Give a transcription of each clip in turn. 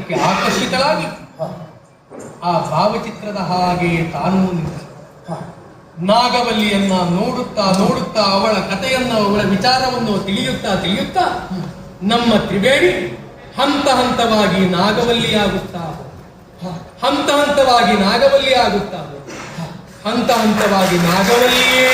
ಅದಕ್ಕೆ ಆಕರ್ಷಿತಳಾಗಿ ಆ ಭಾವಚಿತ್ರದ ಹಾಗೆ ತಾನೂ ನಿಂತ ನಾಗವಲ್ಲಿಯನ್ನ ನೋಡುತ್ತಾ ನೋಡುತ್ತಾ ಅವಳ ಕಥೆಯನ್ನ ಅವಳ ವಿಚಾರವನ್ನು ತಿಳಿಯುತ್ತಾ ನಮ್ಮ ತ್ರಿವೇಣಿ ಹಂತ ಹಂತವಾಗಿ ನಾಗವಲ್ಲಿಯಾಗುತ್ತಾ ಹಂತ ಹಂತವಾಗಿ ನಾಗವಲ್ಲಿಯೇ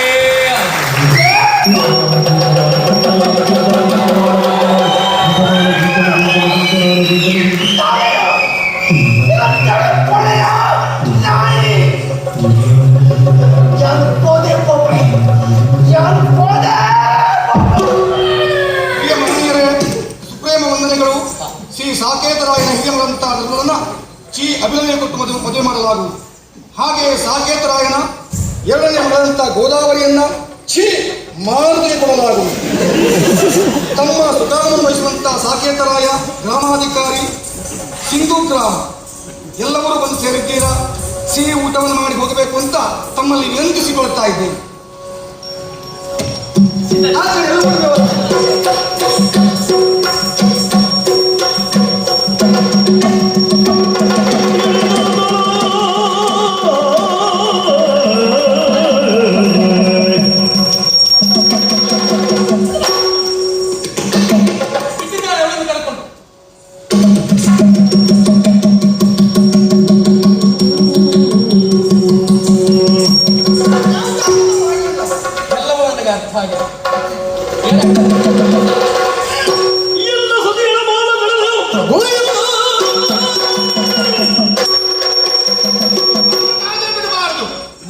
ಸುಪ್ರೇಮ ವಂದನೆಗಳು. ಶ್ರೀ ಸಾಕೇತರಾಯನ ಹಿರಿಯಮರಂತ ಅಭಿನಂದನೆ ಕೊಟ್ಟು ಮದುವೆ ಮಾಡಲಾಗುವುದು. ಹಾಗೆ ಸಾಕೇತರಾಯನ ಎರಡನೇ ಮಗಳಂತ ಗೋದಾವರಿಯನ್ನ ಮಾರುತಿಗೆ ಕೊಡಲಾಗುವುದು. ತಮ್ಮ ಸುಧಾರವನ್ನು ವಹಿಸುವಂತಹ ಸಾಕೇತರಾಯ, ಗ್ರಾಮಾಧಿಕಾರಿ, ಸಿಂಧು ಗ್ರಾಮ ಎಲ್ಲರೂ ಬಂದು ಸೇರಿದ್ದೀರಾ. ಸಿಹಿ ಊಟವನ್ನು ಮಾಡಿ ಹೋಗಬೇಕು ಅಂತ ತಮ್ಮಲ್ಲಿ ವಿನಂತಿಸಿಕೊಳ್ತಾ ಇದ್ದೇನೆ.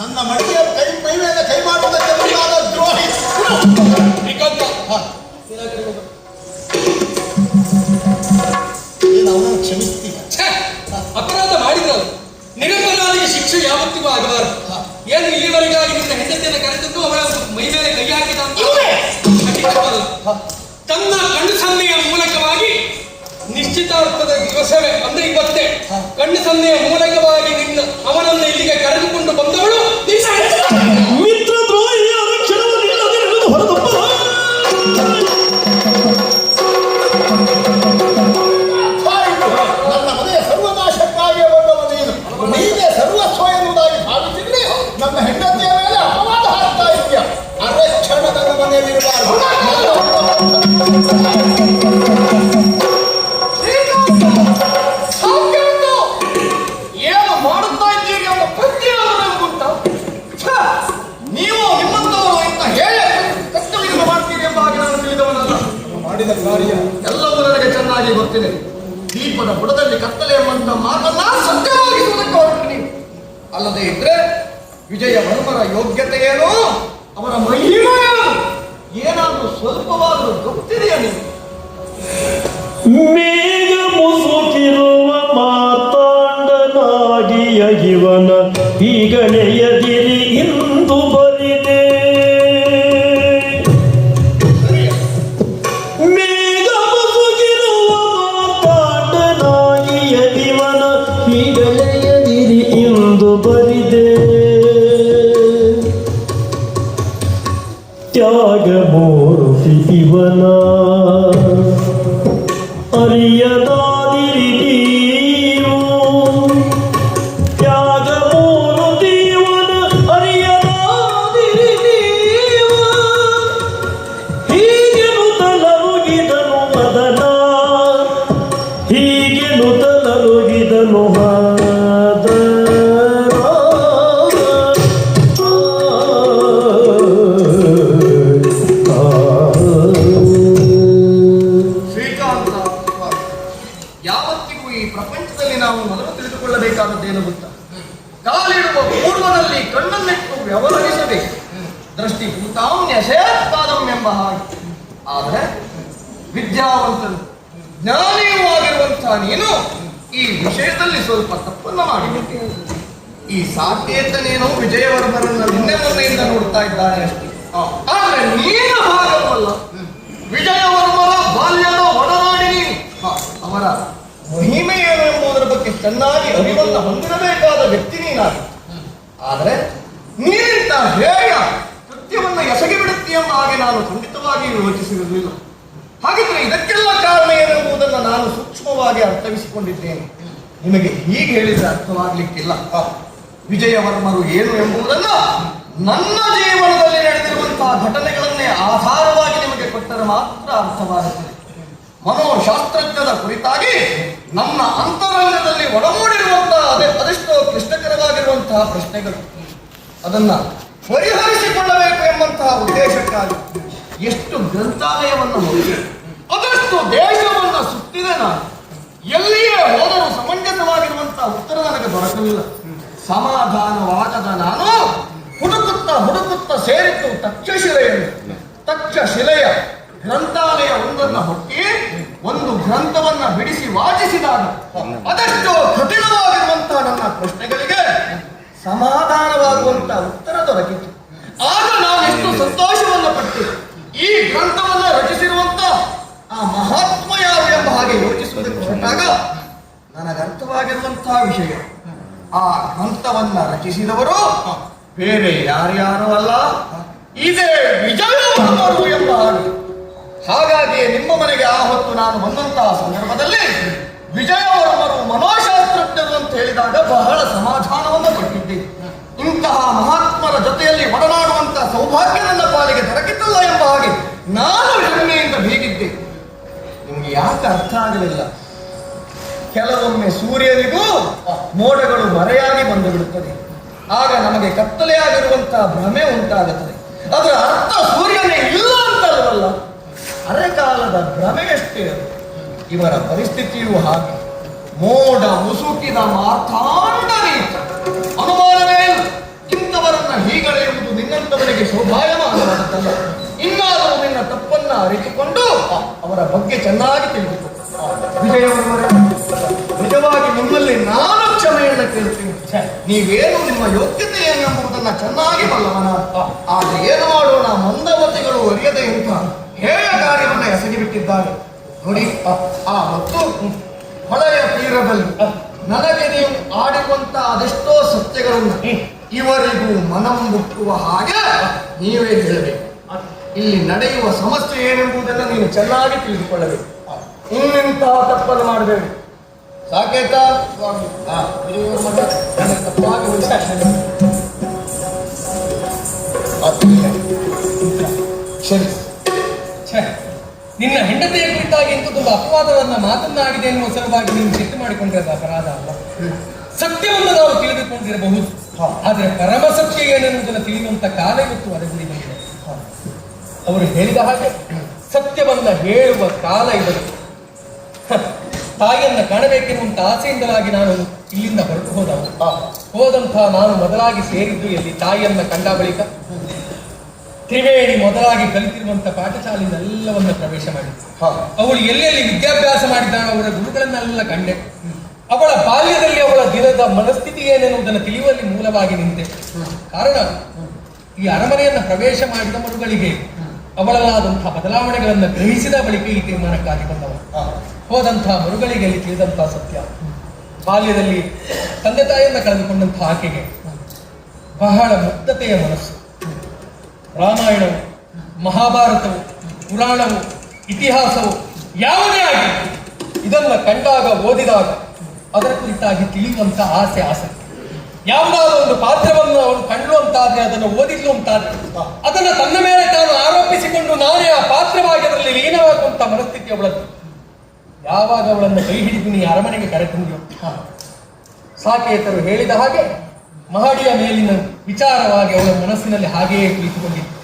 ನನ್ನ ಮಡಿಯ ಮೈ ಮೇಲೆ ಕೈ ಮಾಡುವುದಕ್ಕೆ ಮುಂದಾದ ದ್ರೋಹಿ ನಾವು ಕ್ಷಮಿಸ್ತೀವಿ. ಅಪರಾಧ ಮಾಡಿದ್ರಲ್ಲ, ನಿರಪರಾಧಿಗೆ ಶಿಕ್ಷೆ ಯಾವತ್ತಿಗೂ ಆಗಬಾರದು. ಏನು ಇಲ್ಲಿವರೆಗಾಗಿ ನಿನ್ನ ಹೆಂಡತಿಯನ್ನು ಕರೆದದ್ದು ಅವಳ ಮೈ ಮೇಲೆ ಕೈ ಹಾಕಿದ ಅಂತ ತನ್ನ ಕಣ್ಣು ಸನ್ನೆಯ ಮೂಲಕವಾಗಿ ನಿಶ್ಚಿತಾರ್ಥದ ದಿವಸವೇ ಅಂದ್ರೆ ಇವತ್ತೇ ಕಣ್ಣು ಸನ್ನೆಯ ಮೂಲಕವಾಗಿ ಅವನನ್ನು ಇಲ್ಲಿಗೆ ಕರೆದುಕೊಂಡು ಬಂದವಳು ಮಿತ್ರ ದ್ರೋಹಿಯ ನನ್ನ ಮನೆಯ ಸರ್ವನಾಶಕ್ಕಾಗಿ ಬಂದವ ನೀನೇ ಸರ್ವಸ್ವ ಎನ್ನುವುದಾಗಿ ಭಾವಿಸಿದ್ರೆ ನನ್ನ ಹೆಂಡತಿಯ ಮೇಲೆ ಅಪವಾದ ಹಾಕ್ತಾ ಇದೆಯ. ಅರೆ ಕ್ಷಣ ನನ್ನ ಮನೆಯಲ್ಲಿರಬಾರದು. ಏನು ಮಾಡುತ್ತಾ ಇದ್ದೀರಿ ಎಂಬ ಪ್ರಜ್ಞೆ ಉಂಟ. ನೀವು ನಿಮ್ಮಂತವರು ಅಂತ ಹೇಳಿ ಕರ್ತವ್ಯ ಮಾಡ್ತೀರಿ ಎಂಬ ಹಾಗೆ ನಾನು ತಿಳಿದವನಲ್ಲ. ಮಾಡಿದ ಕಾರ್ಯ ಎಲ್ಲವೂ ನನಗೆ ಚೆನ್ನಾಗಿ ಗೊತ್ತಿದೆ. ದೀಪದ ಬುಡದಲ್ಲಿ ಕತ್ತಲೆ ಎಂಬಂತ ಮಾತನ್ನ ಸತ್ಯವಾಗಿರುವುದಕ್ಕೆ ಹೊರಟು ಅಲ್ಲದೆ ಇದ್ರೆ ವಿಜಯ ವರ್ಮರ ಯೋಗ್ಯತೆ ಏನು, ಅವರ ಮಹಿಮೆ ಏನಾದರೂ ಸ್ವಲ್ಪವಾದರೂ ಗೊತ್ತಿದೆಯಾ ನೀವು? ಮೇಘ ಮುಸುಕಿರುವ ಮಾತಾಂಡನಾಗಿಯ ಇವನ ಈಗಳೆಯದಿರಿ ಇಂದು ಬರಿದೆ. ಮೇಘ ಮುಸುಕಿರುವ ಮಾತಾಂಡನಾಗಿಯ ಇವನ ಈಗಳೆಯದಿರಿ ಇಂದು ಬರಿದೆ. ತ್ಯಾಗ ಮೂರ್ತಿ ಇವನ ಅರಿಯದಾದಿರಿ ನೀವು. ತ್ಯಾಗ ಮೂರ್ತಿ ಇವನ ಅರಿಯದಾದಿರಿ ನೀವು. ಹೀಗೆ ನುತಲರುಗಿದನು ಮದನ, ಹೀಗೆ ನುತಲರುಗಿದನು ಯಾವತ್ತಿಗೂ ಈ ಪ್ರಪಂಚದಲ್ಲಿ ನಾವು ಮೊದಲು ತಿಳಿದುಕೊಳ್ಳಬೇಕಾದದ್ದೇನು ಗೊತ್ತಾ? ಕಾಲಿಡುವ ಪೂರ್ವದಲ್ಲಿ ಕಣ್ಣನ್ನಿಟ್ಟು ವ್ಯವಹರಿಸಬೇಕು. ದೃಷ್ಟಿ ಭೂತಾಮ್ಯ ಸೇತ್ಪಾದಂ ಎಂಬ ಹಾಗೆ. ಆದರೆ ವಿದ್ಯಾವಂತರು ಜ್ಞಾನಿಯೂ ಆಗಿರುವಂತಹ ನೀನು ಈ ವಿಷಯದಲ್ಲಿ ಸ್ವಲ್ಪ ತಪ್ಪನ್ನು ಮಾಡಿಬಿಟ್ಟೆ. ಈ ಸಾಕೇತನೇನೋ ವಿಜಯವರ್ಮರನ್ನ ನಿನ್ನೆ ಮೊನ್ನೆಯಿಂದ ನೋಡ್ತಾ ಇದ್ದಾನೆ ಅಷ್ಟೇ. ಆದ್ರೆ ನೀನು ಹಾಗಲ್ಲ. ವಿಜಯವರ್ಮರ ಬಾಲ್ಯದ ಒಡನಾಡಿ ಅವರ ಮಹಿಮೆ ಏನು ಎಂಬುದರ ಬಗ್ಗೆ ಚೆನ್ನಾಗಿ ಅರಿವನ್ನು ಹೊಂದಿರಬೇಕಾದ ವ್ಯಕ್ತಿ ನೀನಾಗ. ಆದರೆ ನೀನಿಂತ ಹೇಯ ಕೃತ್ಯವನ್ನು ಎಸಗಿ ಬಿಡುತ್ತಿ ಎಂಬ ಹಾಗೆ ನಾನು ಖಂಡಿತವಾಗಿಯೂ ಯೋಚಿಸಿರಲಿಲ್ಲ. ಹಾಗಿದ್ರೆ ಇದಕ್ಕೆಲ್ಲ ಕಾರಣ ಏನೆಂಬುದನ್ನು ನಾನು ಸೂಕ್ಷ್ಮವಾಗಿ ಅರ್ಥವಿಸಿಕೊಂಡಿದ್ದೇನೆ. ನಿಮಗೆ ಹೀಗೆ ಹೇಳಿದ್ರೆ ಅರ್ಥವಾಗಲಿಕ್ಕಿಲ್ಲ. ವಿಜಯವರ್ಮರು ಏನು ಎಂಬುದನ್ನು ನನ್ನ ಜೀವನದಲ್ಲಿ ನಡೆದಿರುವಂತಹ ಘಟನೆಗಳನ್ನೇ ಆಧಾರವಾಗಿ ನಿಮಗೆ ಕೊಟ್ಟರೆ ಮಾತ್ರ ಅರ್ಥವಾಗುತ್ತದೆ. ಮನೋಶಾಸ್ತ್ರಜ್ಞದ ಕುರಿತಾಗಿ ನಮ್ಮ ಅಂತರಂಗದಲ್ಲಿ ಒಡಮೂಡಿರುವಂತಹ ಅದೆಷ್ಟೋ ಕ್ಲಿಷ್ಟಕರವಾಗಿರುವಂತಹ ಪ್ರಶ್ನೆಗಳು, ಅದನ್ನ ಪರಿಹರಿಸಿಕೊಳ್ಳಬೇಕು ಎಂಬಂತಹ ಉದ್ದೇಶಕ್ಕಾಗಿ ಎಷ್ಟು ಗ್ರಂಥಾಲಯವನ್ನು ಹೋಗಿ ಅದಷ್ಟು ದೇಶವನ್ನು ಸುತ್ತಿದೆ ನಾನು. ಎಲ್ಲಿಯೇ ಹೋದರೂ ಸಮಂಜಸವಾಗಿರುವಂತಹ ಉತ್ತರ ನನಗೆ ದೊರಕಲಿಲ್ಲ. ಸಮಾಧಾನವಾಗದ ನಾನು ಹುಡುಕುತ್ತಾ ಸೇರಿದ್ದು ತಕ್ಷಶಿಲೆಯ ಗ್ರಂಥಾಲಯ ಒಂದನ್ನು ಹುಟ್ಟಿ ಒಂದು ಗ್ರಂಥವನ್ನ ಬಿಡಿಸಿ ವಾಚಿಸಿದಾಗ ಅದೆಷ್ಟೋ ಕಠಿಣವಾಗಿರುವಂತಹ ನನ್ನ ಪ್ರಶ್ನೆಗಳಿಗೆ ಸಮಾಧಾನವಾಗುವಂತಹ ಉತ್ತರ ದೊರಕಿತು. ಆಗ ನಾನು ಎಷ್ಟು ಸಂತೋಷವನ್ನು ಪಟ್ಟೆ. ಈ ಗ್ರಂಥವನ್ನ ರಚಿಸಿರುವಂತ ಆ ಮಹಾತ್ಮ ಯಾರು ಎಂಬ ಹಾಗೆ ಯೋಚಿಸುವುದಕ್ಕೆ ಹೊರಟಾಗ ನನಗರ್ಥವಾಗಿರುವಂತಹ ವಿಷಯ, ಆ ಗ್ರಂಥವನ್ನ ರಚಿಸಿದವರು ಬೇರೆ ಯಾರ್ಯಾರು ಅಲ್ಲ, ಇದೇ ವಿಜಯವರ್ಮರು ಎಂಬ ಹಾಗೆ. ಹಾಗಾಗಿಯೇ ನಿಮ್ಮ ಮನೆಗೆ ಆ ಹೊತ್ತು ನಾನು ಬಂದಂತಹ ಸಂದರ್ಭದಲ್ಲಿ ವಿಜಯವರ್ಮರು ಮನೋಶಾಸ್ತ್ರಜ್ಞರು ಅಂತ ಹೇಳಿದಾಗ ಬಹಳ ಸಮಾಧಾನವನ್ನು ಪಟ್ಟಿದ್ದೆ. ಇಂತಹ ಮಹಾತ್ಮರ ಜೊತೆಯಲ್ಲಿ ಒಡನಾಡುವಂತಹ ಸೌಭಾಗ್ಯ ನನ್ನ ಪಾಲಿಗೆ ದೊರಕಿತಲ್ಲ ಎಂಬ ಹಾಗೆ ನಾನು ಹೆಮ್ಮೆಯಿಂದ ಬೀಗಿದ್ದೆ. ನಿಮ್ಗೆ ಯಾಕೆ ಅರ್ಥ ಆಗಲಿಲ್ಲ? ಕೆಲವೊಮ್ಮೆ ಸೂರ್ಯನಿಗೂ ಮೋಡಗಳು ಮರೆಯಾಗಿ ಬಂದು ಬಿಡುತ್ತದೆ. ಆಗ ನಮಗೆ ಕತ್ತಲೆಯಾಗಿರುವಂತಹ ಭ್ರಮೆ ಉಂಟಾಗುತ್ತದೆ. ಅದರ ಅರ್ಥ ಸೂರ್ಯನೇ ಇಲ್ಲ ಅಂತಲ್ವಲ್ಲ, ಅರೆಕಾಲದ ಭ್ರಮೆಯಷ್ಟೇ ಅದು. ಇವರ ಪರಿಸ್ಥಿತಿಯೂ ಹಾಗೆ, ಮೋಡ ಮುಸುಕಿದ ಮಾರ್ಥಾಂಡ ರೀತ. ಅನುಮಾನವೇ ಇಲ್ಲ, ಇಂಥವರನ್ನ ಹೀಗಳೆಯುವುದು ನಿನ್ನಂತವರಿಗೆ ಶೋಭಾಯಮಾನವಾದದ್ದಲ್ಲ. ಇನ್ನಾದರೂ ನಿನ್ನ ತಪ್ಪನ್ನ ಅರಿತುಕೊಂಡು ಅವರ ಬಗ್ಗೆ ಚೆನ್ನಾಗಿ ತಿಳಿದುಕೊ. ವಿಜಯವರ್ಮರೇ, ನಿಜವಾಗಿ ನಿಮ್ಮಲ್ಲಿ ನಾನು ಕ್ಷಮೆಯನ್ನು ಕೇಳ್ತೀನಿ. ನೀವೇನು ನಿಮ್ಮ ಯೋಗ್ಯತೆ ಏನು ಎಂಬುದನ್ನ ಚೆನ್ನಾಗಿ ಬಲ್ಲವನ. ಆದ್ರೆ ಏನು ಮಾಡೋಣ, ಮಂದಮತಿಗಳು ಅರಿಯದೆ ಇಂಥ ಹೇಯ ಕಾರ್ಯವನ್ನು ಎಸಗಿಬಿಟ್ಟಿದ್ದಾರೆ ನೋಡಿ. ಆ ಮತ್ತು ಹೊಳೆಯ ತೀರದಲ್ಲಿ ನನಗೆ ನೀವು ಆಡಿರುವಂತ ಅದೆಷ್ಟೋ ಸತ್ಯಗಳನ್ನು ಇವರಿಗೂ ಮನಂಬುಟ್ಟುವ ಹಾಗೆ ನೀವೇ ಹೇಳಬೇಕು. ಇಲ್ಲಿ ನಡೆಯುವ ಸಮಸ್ಯೆ ಏನೆಂಬುದನ್ನು ನೀನು ಚೆನ್ನಾಗಿ ತಿಳಿದುಕೊಳ್ಳಬೇಕು. ಇನ್ನಿಂತಹ ತಪ್ಪನ್ನು ಮಾಡಬೇಡಿ. ಸಾಕೇತ ತಪ್ಪಾಗಿ ಸರಿ. ನಿನ್ನ ಹೆಂಡತಿಯ ಕುರಿತಾಗಿ ಇಂಥದ್ದೊಂದು ಅಪವಾದವನ್ನ ಮಾತನ್ನಾಗಿದೆ ಎನ್ನುವ ಸಲುವಾಗಿ ನೀನು ಸಿಟ್ಟು ಮಾಡಿಕೊಂಡಿರೋದು ಅಪರಾಧ ಅಲ್ಲ. ಸತ್ಯವನ್ನು ನಾವು ತಿಳಿದುಕೊಂಡಿರಬಹುದು, ಆದರೆ ಪರಮ ಸತ್ಯ ಏನೆನ್ನುವುದನ್ನು ತಿಳಿಯುವಂತ ಕಾಲ ಇವತ್ತು ಒದಗಿ ಬಂದಿದೆ. ಅವರು ಹೇಳಿದ ಹಾಗೆ ಸತ್ಯವನ್ನ ಹೇಳುವ ಕಾಲ ಇವತ್ತು. ತಾಯಿಯನ್ನ ಕಾಣಬೇಕೆನ್ನುವಂತ ಆಸೆಯಿಂದಲಾಗಿ ನಾನು ಇಲ್ಲಿಂದ ಹೊರಟು ಹೋದಂತಹ ನಾನು ಮೊದಲಾಗಿ ಸೇರಿದ್ದು ಎಲ್ಲಿ? ತಾಯಿಯನ್ನ ಕಂಡ ಬಳಿಕ ತ್ರಿವೇಣಿ ಮೊದಲಾಗಿ ಕಲಿತಿರುವಂತ ಪಾಠಶಾಲೆಯನ್ನೆಲ್ಲವನ್ನ ಪ್ರವೇಶ ಮಾಡಿದ್ದೆ. ಅವಳು ಎಲ್ಲೆಲ್ಲಿ ವಿದ್ಯಾಭ್ಯಾಸ ಮಾಡಿದ್ದಾಳೆ ಅವರ ಗುರುಗಳನ್ನೆಲ್ಲ ಕಂಡೆ. ಅವಳ ಬಾಲ್ಯದಲ್ಲಿ ಅವಳ ದಿನದ ಮನಸ್ಥಿತಿ ಏನೆನ್ನುವುದನ್ನು ತಿಳಿಯುವಲ್ಲಿ ಮೂಲವಾಗಿ ನಿಂತೆ. ಕಾರಣ, ಈ ಅರಮನೆಯನ್ನ ಪ್ರವೇಶ ಮಾಡಿದ ಮರುಗಳಿಗೆ ಅವಳಲ್ಲಾದಂತಹ ಬದಲಾವಣೆಗಳನ್ನು ಗ್ರಹಿಸಿದ ಬಳಿಕ ಈ ತೀರ್ಮಾನಕ್ಕಾಗಿ ಬಂದವ. ಹೋದಂತಹ ಮರುಗಳಿಗೆ ಅಲ್ಲಿ ತಿಳಿದಂತಹ ಸತ್ಯ, ಬಾಲ್ಯದಲ್ಲಿ ತಂದೆ ತಾಯಿಯನ್ನ ಕಳೆದುಕೊಂಡಂತಹ ಆಕೆಗೆ ಬಹಳ ಮುಗ್ಧತೆಯ ಮನಸ್ಸು. ರಾಮಾಯಣವು, ಮಹಾಭಾರತವು, ಪುರಾಣವು, ಇತಿಹಾಸವು ಯಾವುದೇ ಆಗಿ ಇದನ್ನ ಕಂಡಾಗ, ಓದಿದಾಗ ಅದರ ಕುರಿತಾಗಿ ತಿಳಿಯುವಂತ ಆಸೆ, ಆಸಕ್ತಿ. ಯಾವುದಾದ್ರೂ ಒಂದು ಪಾತ್ರವನ್ನು ಅವನು ಕಂಡು ಅಂತಾದ್ರೆ, ಅದನ್ನು ಓದಿದ್ಲು ಅಂತಾದ್ರೆ, ಅದನ್ನ ತನ್ನ ಮೇಲೆ ತಾನು ಆರೋಪಿಸಿಕೊಂಡು ನಾನೇ ಆ ಪಾತ್ರವಾಗಿ ಅದರಲ್ಲಿ ಲೀನವಾಗುವಂತ ಮನಸ್ಥಿತಿ ಅವಳದ್ದು. ಯಾವಾಗ ಅವಳನ್ನು ಕೈ ಹಿಡಿದು ನೀ ಅರಮನೆಗೆ ಕರೆತಂದಿಯೋ, ಸಾಕೇತರು ಹೇಳಿದ ಹಾಗೆ ಮಹಡಿಯ ಮೇಲಿನ ವಿಚಾರವಾಗಿ ಅವಳ ಮನಸ್ಸಿನಲ್ಲಿ ಹಾಗೆಯೇ ಕುಳಿತುಕೊಂಡಿತ್ತು.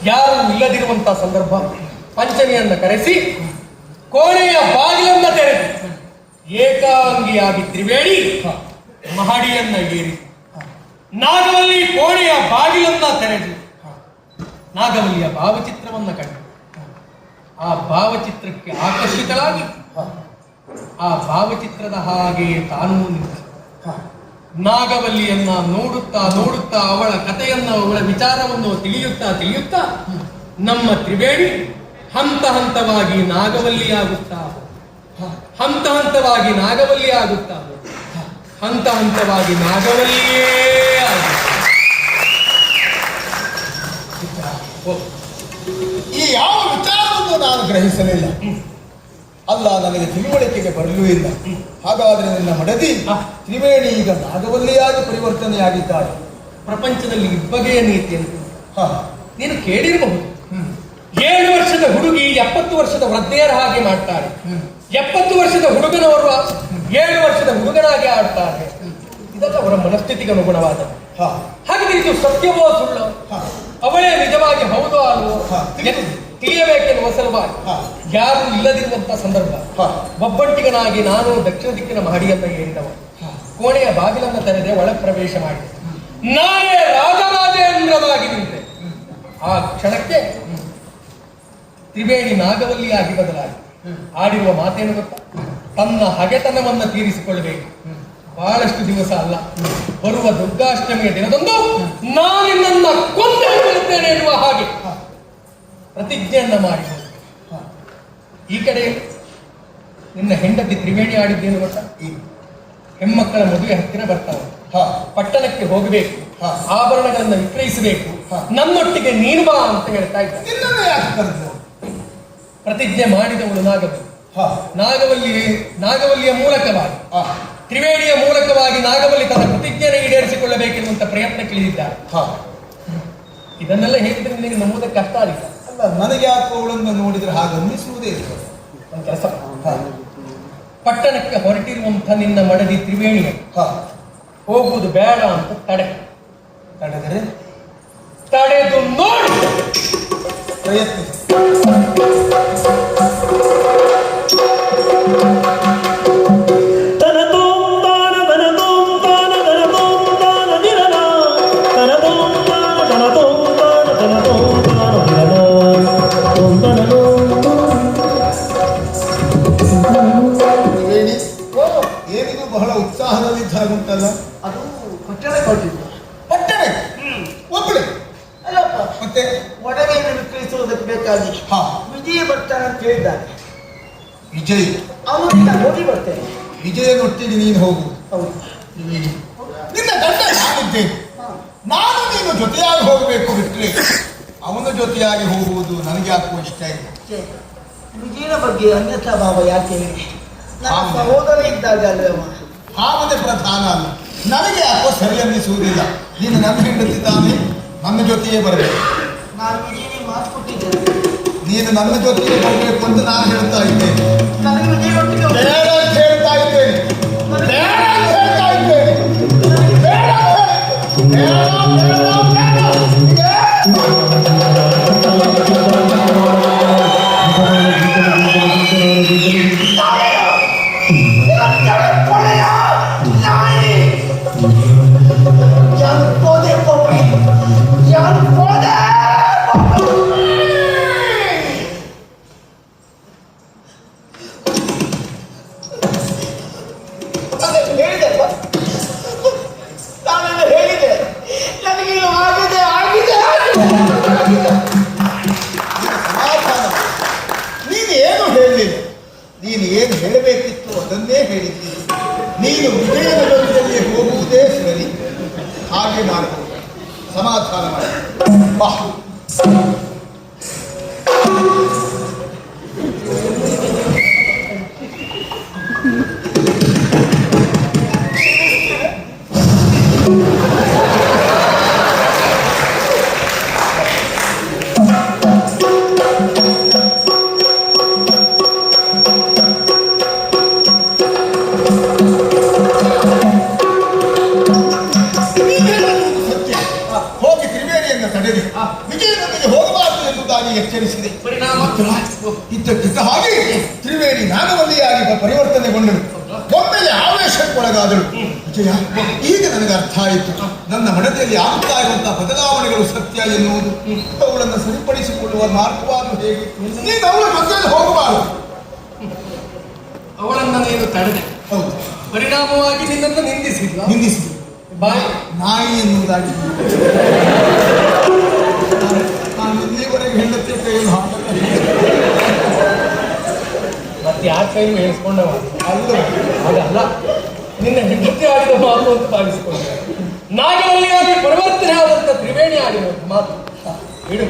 ಯಾರು ಇಲ್ಲದಿರುವಂತಹ ಸಂದರ್ಭ, ಪಂಚಮಿಯನ್ನ ಕರೆಸಿ ಕೋಣೆಯ ಬಾಗಿಲನ್ನ ತೆರೆದು ಏಕಾಂಗಿಯಾಗಿ ತ್ರಿವೇಣಿ ಮಹಡಿಯನ್ನ ಏರಿ ನಾಗವಲ್ಲಿ ಕೋಣೆಯ ಬಾಗಿಲನ್ನ ತೆರೆದು ನಾಗವಲ್ಲಿಯ ಭಾವಚಿತ್ರವನ್ನ ಕಂಡು ಆ ಭಾವಚಿತ್ರಕ್ಕೆ ಆಕರ್ಷಿತಳಾಗಿ ಆ ಭಾವಚಿತ್ರದ ಹಾಗೆ ತಾನೂ ನಿಂತು ನಾಗವಲ್ಲಿಯನ್ನ ನೋಡುತ್ತಾ ನೋಡುತ್ತಾ ಅವಳ ಕಥೆಯನ್ನ, ಅವಳ ವಿಚಾರವನ್ನು ತಿಳಿಯುತ್ತಾ ನಮ್ಮ ತ್ರಿವೇಣಿ ಹಂತ ಹಂತವಾಗಿ ನಾಗವಲ್ಲಿಯಾಗುತ್ತಾ ಹಂತ ಹಂತವಾಗಿ ನಾಗವಲ್ಲಿಯೇ ಈ ಯಾವ ವಿಚಾರವನ್ನು ನಾನು ಗ್ರಹಿಸಲಿಲ್ಲ. ಅಲ್ಲ, ನನಗೆ ತಿಳುವಳಿಕೆಗೆ ಬರಲೂ ಇಲ್ಲ. ಹಾಗಾದ್ರೆ ನಿನ್ನ ಮಡದಿ ತ್ರಿವೇಣಿ ಈಗ ನಾಗವಲ್ಲಿಯಾಗಿ ಪರಿವರ್ತನೆಯಾಗಿದ್ದಾಳೆ. ಪ್ರಪಂಚದಲ್ಲಿ ಇಬ್ಬಗೆಯ ನೀತಿ ಅಂತ ಹಾ, ನೀನು ಕೇಳಿರಬಹುದು. 7 ವರ್ಷದ ಹುಡುಗಿ 70 ವರ್ಷದ ವೃದ್ಧೆಯರ ಹಾಗೆ ಮಾಡ್ತಾರೆ. 70 ವರ್ಷದ ಹುಡುಗನವರು 7 ವರ್ಷದ ಹುಡುಗನಾಗಿ ಆಡ್ತಾರೆ. ಇದೆಲ್ಲ ಅವರ ಮನಸ್ಥಿತಿಗೆ ಅನುಗುಣವಾದ. ಹಾಗಾದ್ರೆ ಇದು ಸತ್ಯವೋ ಸುಳ್ಳು, ಅವಳೇ ನಿಜವಾಗಿ ಹೌದು ಅಲ್ವೋ ತಿಳಿಯಬೇಕೆನ್ನುವ ಸಲುವಾಗಿ ಯಾರು ಇಲ್ಲದಿರುವಂತಹ ಸಂದರ್ಭ ಒಬ್ಬಂಟಿಗನಾಗಿ ನಾನು ದಕ್ಷಿಣ ದಿಕ್ಕಿನ ಮಹಡಿಯನ್ನ ಏರಿದವ. ಕೋಣೆಯ ಬಾಗಿಲನ್ನು ತೆರೆದೆ, ಒಳ ಪ್ರವೇಶ ಮಾಡಿದೆ. ನಾನೇ ರಾಜರಾಜೇಂದ್ರನಾಗಿ ನಿಂತೆ. ಆ ಕ್ಷಣಕ್ಕೆ ತ್ರಿವೇಣಿ ನಾಗವಲ್ಲಿಯಾಗಿ ಬದಲಾಗಿ ಆಡಿರುವ ಮಾತೇನು ಗೊತ್ತಾ? ತನ್ನ ಹಗೆತನವನ್ನು ತೀರಿಸಿಕೊಳ್ಳಬೇಕು. ಬಹಳಷ್ಟು ದಿವಸ ಅಲ್ಲ, ಬರುವ ದುರ್ಗಾಷ್ಟಮಿಯ ದಿನದಂದು ನಾನಿನ್ನ ಕೊಂದು ಬಿಡುತ್ತೇನೆ ಎನ್ನುವ ಹಾಗೆ ಪ್ರತಿಜ್ಞೆಯನ್ನ ಮಾಡಿ ಈ ಕಡೆ ನಿನ್ನ ಹೆಂಡತಿ ತ್ರಿವೇಣಿ ಆಡಿದ್ದೇನು ಗೊತ್ತಾ? ಹೆಣ್ಮಕ್ಕಳ ಮದುವೆ ಹತ್ತಿರ ಬರ್ತಾವೆ, ಪಟ್ಟಣಕ್ಕೆ ಹೋಗಬೇಕು, ಆಭರಣಗಳನ್ನು ವಿಕ್ರಯಿಸಬೇಕು, ನನ್ನೊಟ್ಟಿಗೆ ನೀನು ಬಾ ಅಂತ ಹೇಳ್ತಾ ಇದ್ದ. ಪ್ರತಿಜ್ಞೆ ಮಾಡಿದವಳು ನಾಗವಲ್ಲಿಯ ಮೂಲಕವಾಗಿ ತ್ರಿವೇಣಿಯ ಮೂಲಕವಾಗಿ ನಾಗವಲ್ಲಿ ತನ್ನ ಪ್ರತಿಜ್ಞೆಯನ್ನು ಈಡೇರಿಸಿಕೊಳ್ಳಬೇಕೆನ್ನುವಂತ ಪ್ರಯತ್ನಕ್ಕಿಳಿದಿದ್ದಾರೆ. ಇದನ್ನೆಲ್ಲ ಹೇಳಿದ್ರೆ ನಿನಗೆ ನಂಬುವುದಕ್ಕೆ ಕಷ್ಟ ಆಗಿಲ್ಲ. ಅಲ್ಲ, ನನಗೆ ಯಾಕೋ ಅವಳನ್ನು ನೋಡಿದ್ರೆ ಹಾಗೆ ಅನ್ನಿಸುವುದೇ ಇಲ್ಲ. ಒಂದು ಕೆಲಸ, ಪಟ್ಟಣಕ್ಕೆ ಹೊರಟಿರುವಂತ ನಿನ್ನ ಮಡದಿ ತ್ರಿವೇಣಿಯ ಹೋಗುವುದು ಬೇಡ ಅಂತ ತಡೆದರೆ ತಡೆದು ನೋಡಿ ಪ್ರಯತ್ನಿಸಿ. ಏನಿದು ಬಹಳ ಉತ್ಸಾಹದಲ್ಲಿದ್ದಾಗುಂಟಲ್ಲ? ಅದು ಪಟ್ಟಣಕ್ಕೆ ಹೊರಟಿದ್ದು. ಪಟ್ಟಣ ಒಬ್ಬಳೆ ಅಲ್ಲಪ್ಪ, ಮತ್ತೆ ಒಡವೆಯನ್ನು ವಿಕ್ರಯಿಸುವುದಕ್ಕೆ ಬೇಕಾಗಿ ವಿಜಯ ಬರ್ತಾನೆ ಅಂತ ಹೇಳಿದ್ದಾನೆ. ವಿಜಯ್ ಅವನಿಂದ ಹೋಗಿ ಬರ್ತೇನೆ. ವಿಜಯನೊಟ್ಟಿಗೆ ನೀನು ಹೋಗು. ಹೌದು, ನಿನ್ನ ಗಂಡ ನಾನಿದ್ದೇನೆ. ನಾನು ನೀನು ಜೊತೆಯಾಗಿ ಹೋಗಬೇಕು ಬಿಟ್ಟರೆ ಅವನ ಜೊತೆಯಾಗಿ ಹೋಗುವುದು ನನಗೆ ಯಾಕೋ ಇಷ್ಟ ಇಲ್ಲ. ವಿಜಯನ ಬಗ್ಗೆ ಅನ್ಯಥಾ ಭಾವ ಯಾಕೆ? ನನ್ನ ಸಹೋದರ ಇದ್ದಾಗ ಅಲ್ವೇ ಭಾವನೆ ಪ್ರಧಾನ ಅಲ್ಲ, ನನಗೆ ಯಾಕೋ ಸರಿ ಅನ್ನಿಸುವುದಿಲ್ಲ. ನೀನು ನನ್ನ ಹೆಂಡತಿದ್ದಾನೆ, ನನ್ನ ಜೊತೆಯೇ ಬರಬೇಕು. ನಾನು ವಿಜಯನಿಗೆ ಮಾತು ಕೊಟ್ಟಿದ್ದೇನೆ. ನೀನು ನನ್ನ ಜೊತೆಗೆ ಬರಬೇಕು ಅಂತ ನಾನು ಹೇಳ್ತಾ ಇದ್ದೇನೆ. ನನಗೆ ವಿಜಯನೊಟ್ಟಿಗೆ ಬೇಡ ಅಂತ ಹೇಳ್ತಾ ಇದ್ದೇನೆ. ಬೇಡ ಅಂತ ಹೇಳ್ತಾ ಇದ್ದೇನೆ. ಬೇಡ ಹೇಳಿದೆ ನನಗೆ ಆಗಿದೆ ಆಗಿದೆ. ಸಮಾಧಾನ. ನೀನು ಏನು ಹೇಳಲಿಲ್ಲ, ನೀನು ಏನು ಹೇಳಬೇಕಿತ್ತು ಅದನ್ನೇ ಹೇಳಿದ್ದೀನಿ. ನೀನು ವಿಜಯನ ಜೊತೆಯಲ್ಲಿ ಹೋಗುವುದೇ ಸರಿ, ಹಾಗೆ ಮಾಡಬಹುದು. ಸಮಾಧಾನ ಮಾಡಿ ಬಾ. ಹೋಗಿ ತ್ರಿವೇಣಿಯನ್ನು ತಡೆದು ವಿಜಯನೊಂದಿಗೆ ಹೋಗಬಾರದು ಎಂಬುದಾಗಿ ಎಚ್ಚರಿಸಿದೆ. ಪರಿಣಾಮ ಇದ್ದಕ್ಕಿದ್ದ ಹಾಗೆ ತ್ರಿವೇಣಿ ನಾಗವಲ್ಲಿಯಾಗಿ ಪರಿವರ್ತನೆಗೊಂಡಳು. ಒಮ್ಮೆಲೆ ಆವೇಶಕ್ಕೊಳಗಾದಳು. ವಿಜಯ, ಈಗ ನನಗೆ ಅರ್ಥ ಆಯಿತು. ನನ್ನ ಮಡದಿಯಲ್ಲಿ ಆಗ್ತಾ ಇರುವಂತಹ ಬದಲಾವಣೆಗಳು ಸತ್ಯ ಎನ್ನುವುದು. ಅವುಗಳನ್ನು ಸರಿಪಡಿಸಿಕೊಳ್ಳುವ ಮಾರ್ಗವಾದರೂ ಹೇಗೆ? ನೀನು ಅವಳ ಜೊತೆಯಲ್ಲಿ ಹೋಗಬಾರದು. ಅವಳನ್ನ ನೀನು ತಡೆದೆ, ಹೌದು, ಪರಿಣಾಮವಾಗಿ ನಿನ್ನನ್ನು ನಿಂದಿಸಿದ್ಲ. ನಿಂದಿಸಿ ಬಾಯಿ ನಾಯಿ ಎನ್ನುವುದಾಗಿ ನಾನು ಇಲ್ಲಿವರೆಗೆ ಹೆಂಡತಿ ಕೈಯಲ್ಲಿ ಮತ್ತೆ ಯಾರ ಕೈಲೂ ಹೇಳಿಸ್ಕೊಂಡವ ಅಲ್ಲ. ಹಾಗಲ್ಲ, ನಿನ್ನ ಹೆಂಡತಿ ಆಡಿದ ಮಾತು ಅಂತ ಭಾವಿಸಿಕೊಂಡೆ. ನಾಗವಲ್ಲಿಯಾಗಿ ಪರಿವರ್ತನೆ ಆದಂತ ತ್ರಿವೇಣಿ ಆಡಿದ ಮಾತು ಬಿಡು.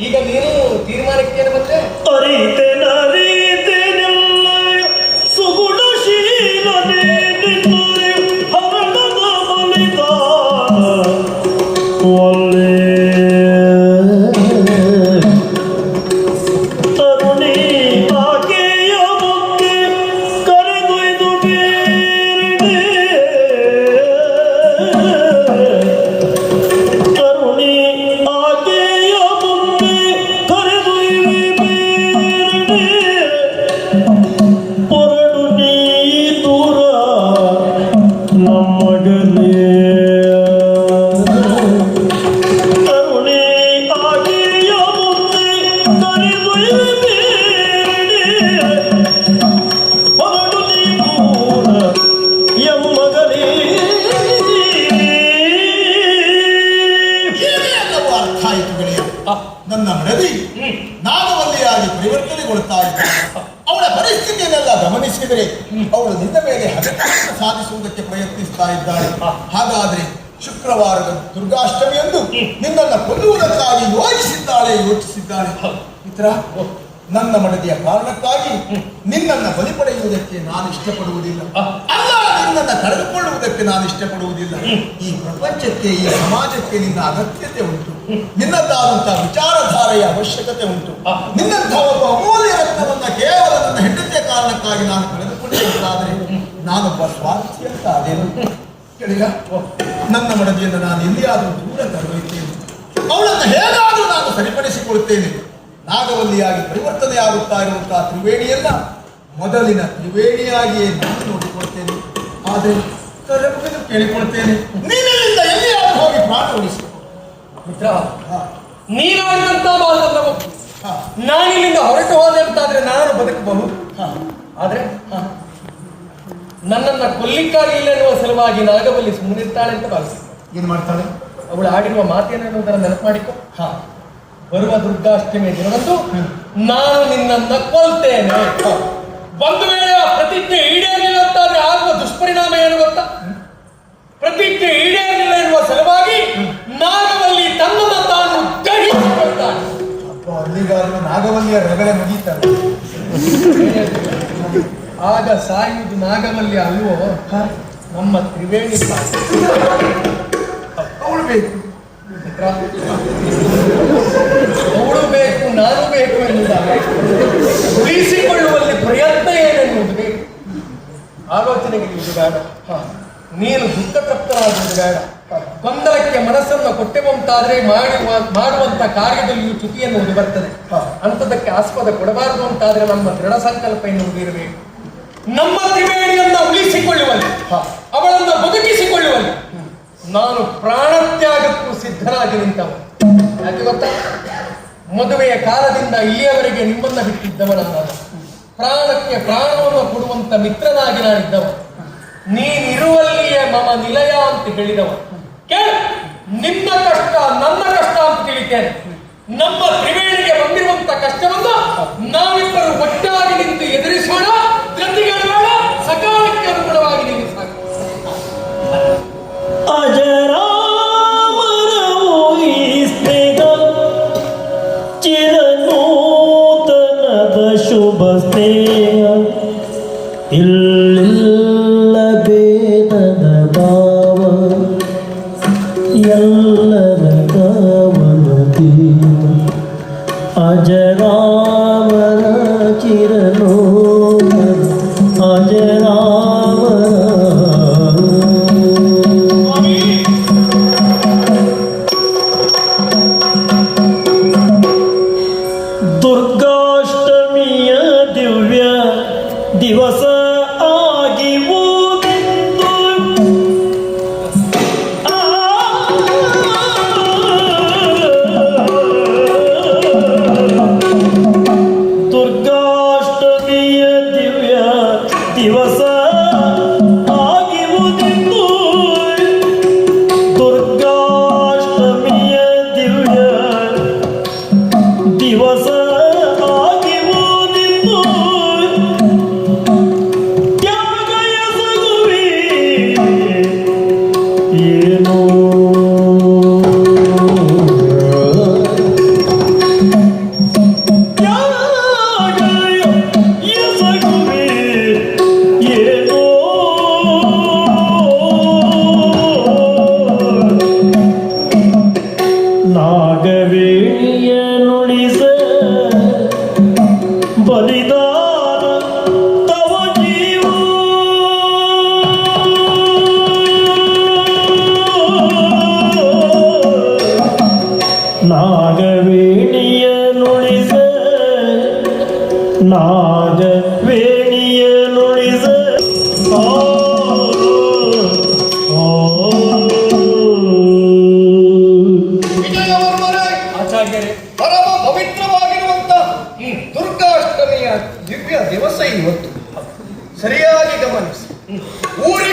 ಈಗ ನೀನು ತೀರ್ಮಾನಕ್ಕೆ ಬಂದೆ. ಅರಿತೆನರಿತೆನೆಲ್ಲ ಸುಗುಣಶೀಲನೆ ನಿನ್ನಯ ಹರಣದ ಬಲಿದಾನ ಒಳ್ಳೆ ತರುಣಿ ಆಕೆಯ ಮುಂದೆ ಕರೆದೊಯ್ದು ಬೇರೆ ತರುಣಿ ಆಕೆಯ ಮುಂದೆ ಕರೆದೊಯ್ದು ಬೇರೆ ಹೊರಡು ನೀ ದೂರ ನಮ್ಮಗಲೇ ತರುಣಿ ಆಕೆಯ ಮುಂದೆ ಕರೆದೊಯ್ದು ಬೇರೆ ಹೊರಡು ನೀ ದೂರ ಎಮ್ಮಗಲೇ. ಏನೆಲ್ಲವೂ ಅರ್ಥ ಆಯಿತು ಗೆಳೆಯ. ನನ್ನ ಮಡದಿ ನಾಗವಲ್ಲಿಯಾಗಿ ಪರಿವರ್ತನೆಗೊಳ್ತಾ ಇದ್ದಾಳೆ. ಅವಳ ಪರಿಸ್ಥಿತಿಯನ್ನೆಲ್ಲ ಗಮನಿಸಿದರೆ ಅವಳು ನಿನ್ನ ಮೇಲೆ ಹಗರಣವನ್ನು ಸಾಧಿಸುವುದಕ್ಕೆ ಪ್ರಯತ್ನಿಸ್ತಾ ಇದ್ದಾಳೆ. ಹಾಗಾದ್ರೆ ಶುಕ್ರವಾರದ ದುರ್ಗಾಷ್ಟಮಿಯಂದು ನಿನ್ನನ್ನು ಕೊಲ್ಲುವುದಕ್ಕಾಗಿ ಯೋಚಿಸಿದ್ದಾಳೆ. ಮಿತ್ರ, ನನ್ನ ಮಡದಿಯ ಕಾರಣಕ್ಕಾಗಿ ನಿನ್ನನ್ನು ಬಲಿ ಪಡೆಯುವುದಕ್ಕೆ ನಾನು ಇಷ್ಟಪಡುವುದಿಲ್ಲ. ಅಲ್ಲ, ನಿನ್ನನ್ನು ಕಳೆದುಕೊಳ್ಳುವುದಕ್ಕೆ ನಾನು ಇಷ್ಟಪಡುವುದಿಲ್ಲ. ಈ ಪ್ರಪಂಚಕ್ಕೆ, ಈ ಸಮಾಜಕ್ಕೆ ನಿನ್ನ ಅಗತ್ಯತೆ ಉಂಟು. ನಿನ್ನದಾದಂತಹ ವಿಚಾರಧಾರೆಯ ಅವಶ್ಯಕತೆ ಉಂಟು. ನಿನ್ನಂತಹ ಒಬ್ಬ ಅಮೂಲ್ಯ ರತ್ನವನ್ನ ಕೇವಲ ನನ್ನ ಹೆಂಡತಿಯ ಕಾರಣಕ್ಕಾಗಿ ನಾನು ಕಳೆದುಕೊಳ್ಳುವುದಾದರೆ ನಾನೊಬ್ಬ ಸ್ವಾರ್ಥಿ ಅಂತ ಅದೇನು ಕೇಳಿಲ್ಲ. ನನ್ನ ಮಡದಿಯನ್ನು ನಾನು ಎಲ್ಲಿಯಾದರೂ ದೂರ ತರಲಿದ್ದೇನೆ. ಅವಳನ್ನು ಹೇಗಾದರೂ ನಾನು ಸರಿಪಡಿಸಿಕೊಳ್ತೇನೆ. ನಾಗವಲ್ಲಿಯಾಗಿ ಪರಿವರ್ತನೆಯಾಗುತ್ತಾ ಇರುವಂತಹ ತ್ರಿವೇಣಿಯನ್ನ ಮೊದಲಿನ ತ್ರಿವೇಣಿಯಾಗಿಯೇ ನಾನು ನೋಡಿಕೊಳ್ತೇನೆ. ಆದರೆ ಕರೆಮುಗಿದು ಕೇಳಿಕೊಳ್ತೇನೆ, ನೀನಿಲ್ಲಿಂದ ಎಲ್ಲಿಯಾದರೂ ಹೋಗಿ ಪ್ರಾಣ ಉಳಿಸಿ. ಮಿತ್ರ, ನೀನಾಡಿದಂತ ಮಾತನ್ನು ನಾನಿಲ್ಲಿಂದ ಹೊರಟು ಹೋದೆ ಅಂತಾದ್ರೆ ನಾನು ಬದುಕಬಹುದು. ಆದ್ರೆ ನನ್ನನ್ನ ಕೊಲ್ಲಿಕ್ಕಾಗಿ ಇಲ್ಲ ಎನ್ನುವ ಸಲುವಾಗಿ ನಾಗವಲ್ಲಿ ಸುಮ್ಮನಿರ್ತಾಳೆ ಅಂತ ಭಾವಿಸಿ ಏನ್ ಮಾಡ್ತಾಳೆ? ಅವಳು ಆಡಿರುವ ಮಾತೇನೆನ್ನುವುದನ್ನು ನೆನಪು ಮಾಡಿಕೊ. ಬರುವ ದುರ್ಗಾಷ್ಟಮಿಯ ದಿನದಂದು ನಾನು ನಿನ್ನನ್ನ ಕೊಲ್ತೇನೆ. ಒಂದು ವೇಳೆ ಆ ಪ್ರತಿಜ್ಞೆ ಈಡೇರಲಿಲ್ಲ ಅಂತಾದ್ರೆ ಆಗುವ ದುಷ್ಪರಿಣಾಮ ಏನು ಗೊತ್ತಾ? ಪ್ರತಿಜ್ಞೆ ಈಡೇರಲಿಲ್ಲ ಎನ್ನುವ ಸಲುವಾಗಿ ನಾಗವಲ್ಲಿ ತನ್ನನ್ನು ತಾನು ದಹಿಸಿಕೊಳ್ತಾನೆ. ಅಲ್ಲಿಗಾದ್ರೂ ನಾಗವಲ್ಲಿಯ ರಗಳೆ ಮುಗೀತಾರೆ. ಆಗ ಸಾಯುವುದು ನಾಗವಲ್ಲಿ ಅಲ್ವೋ, ನಮ್ಮ ತ್ರಿವೇಣಿ ಅವಳು ಬೇಕು. ಅವಳು ಬೇಕು, ನಾನು ಬೇಕು ಎನ್ನುವುದಾದರೆ ಉಳಿಸಿಕೊಳ್ಳುವಲ್ಲಿ ಪ್ರಯತ್ನ ಏನೆನ್ನುವುದು ಬೇಕು. ಆಲೋಚನೆಗೆ ಇದು ಬೇಡ. ನೀನು ದುಃಖ ತಪ್ತರಾಗುವುದು ಬೇಡ. ಗೊಂದಲಕ್ಕೆ ಮನಸ್ಸನ್ನು ಕೊಟ್ಟೆವಂತಾದ್ರೆ ಮಾಡುವಂತ ಕಾರ್ಯದಲ್ಲಿಯೂ ಚ್ಯುತಿ ಎನ್ನುವುದು ಬರ್ತದೆ. ಅಂಥದಕ್ಕೆ ಆಸ್ಪದ ಕೊಡಬಾರದು ಅಂತಾದ್ರೆ ನಮ್ಮ ದೃಢ ಸಂಕಲ್ಪ ಎನ್ನುವುದು ಇರಬೇಕು. ನಮ್ಮ ತ್ರಿವೇಣಿಯನ್ನ ಉಳಿಸಿಕೊಳ್ಳುವಲ್ಲಿ, ಅವಳನ್ನು ಬದುಕಿಸಿಕೊಳ್ಳುವಲ್ಲಿ ನಾನು ಪ್ರಾಣತ್ಯಾಗಕ್ಕೂ ಸಿದ್ಧನಾಗಿ ನಿಂತವ. ಯಾಕೆ ಗೊತ್ತಾ? ಮದುವೆಯ ಕಾಲದಿಂದ ಇಲ್ಲಿಯವರೆಗೆ ನಿಮ್ಮನ್ನ ಬಿಟ್ಟಿದ್ದವನ ನಾನು. ಪ್ರಾಣಕ್ಕೆ ಪ್ರಾಣವನ್ನು ಕೊಡುವಂತ ಮಿತ್ರನಾಗಿ ನಾನಿದ್ದವ. ನೀನಿರುವಲ್ಲಿಯೇ ಮಮ ನಿಲಯ ಅಂತ ಹೇಳಿದವ. ಕೇಳು, ನಿನ್ನ ಕಷ್ಟ ನನ್ನ ಕಷ್ಟ ಅಂತ ತಿಳಿತೇನೆ. ನಮ್ಮ ತ್ರಿವೇಣಿಗೆ ಬಂದಿರುವಂತ ಕಷ್ಟವನ್ನು ನಾವಿಬ್ಬರು ಒಟ್ಟಾಗಿ ನಿಂತು ಎದುರಿಸೋಣ. ಗತಿಗಳು ಸಕಾಲಕ್ಕೆ ಅನುಗುಣವಾಗಿ ನೀವು ಸಾಕು. ಅಜರಾಮರವು ಈ ಸ್ನೇಹ ಚಿರನೂತನದ ಶುಭ ಸ್ನೇಹ ಇಲ್ಲಿಲ್ಲ ಭೇದದ ಭಾವ ಎಲ್ಲರ ಕಾವಲ ದೇವ ಅಜರಾಮರ ಚಿರನೂತನ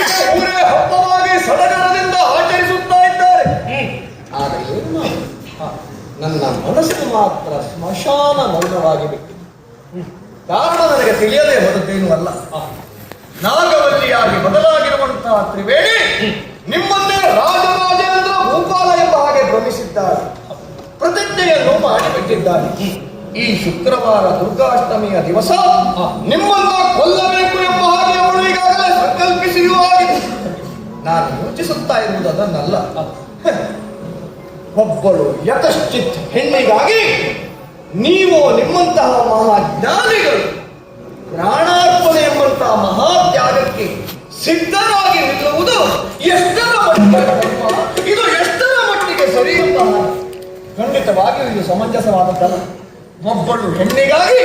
ಹೀಗೆ ಊರೇ ಹಬ್ಬವಾಗಿ ಸಡಗರದಿಂದ ಆಚರಿಸುತ್ತಾ ಇದ್ದಾರೆ. ಆದರೆ ಏನು ಮಾಡಿ? ನನ್ನ ಮನಸ್ಸು ಮಾತ್ರ ಸ್ಮಶಾನ ಮೌನವಾಗಿ ಬಿಟ್ಟಿದೆ. ಕಾರಣ ನನಗೆ ತಿಳಿಯದೇ ಹೋದದ್ದೇನೂ ಅಲ್ಲ. ನಾಗವಲ್ಲಿಯಾಗಿ ಬದಲಾಗಿರುವಂತಹ ತ್ರಿವೇಣಿ ನಿಮ್ಮನ್ನೇ ರಾಜರಾಜೇಂದ್ರ ಭೂಪಾಲ ಎಂಬ ಹಾಗೆ ಭ್ರಮಿಸಿದ್ದಾರೆ. ಪ್ರತಿಜ್ಞೆಯನ್ನು ಮಾಡಿಬಿಟ್ಟಿದ್ದಾರೆ. ಈ ಶುಕ್ರವಾರ ದುರ್ಗಾಷ್ಟಮಿಯ ದಿವಸ ನಿಮ್ಮನ್ನ ಕೊಲ್ಲಬೇಕು ಎಂಬ ಹಾಗೆ ಅವಳು ಈಗಾಗಲೇ ಸಂಕಲ್ಪಿಸಿಯೂ ಆಗಿದೆ. ನಾನು ಯೋಚಿಸುತ್ತಾ ಇರುವುದು ಅದನ್ನಲ್ಲ. ಒಬ್ಬಳು ಯತಶ್ಚಿತ್ ಹೆಣ್ಣಿಗಾಗಿ ನೀವು ನಿಮ್ಮಂತಹ ಮಹಾಜ್ಞಾನಿಗಳು ಪ್ರಾಣಾರ್ಪಣೆ ಎಂಬಂತಹ ಮಹಾತ್ಯಾಗಕ್ಕೆ ಸಿದ್ಧರಾಗಿ ನಿಲ್ಲುವುದು ಎಷ್ಟರ ಮಟ್ಟಿಗೆ ಇದು ಎಷ್ಟರ ಮಟ್ಟಿಗೆ ಸರಿ ಎಂಬ ಖಂಡಿತವಾಗಿಯೂ ಇದು ಸಮಂಜಸವಾದದ್ದಲ್ಲ. ಒಬ್ಬಳು ಹೆಣ್ಣಿಗಾಗಿ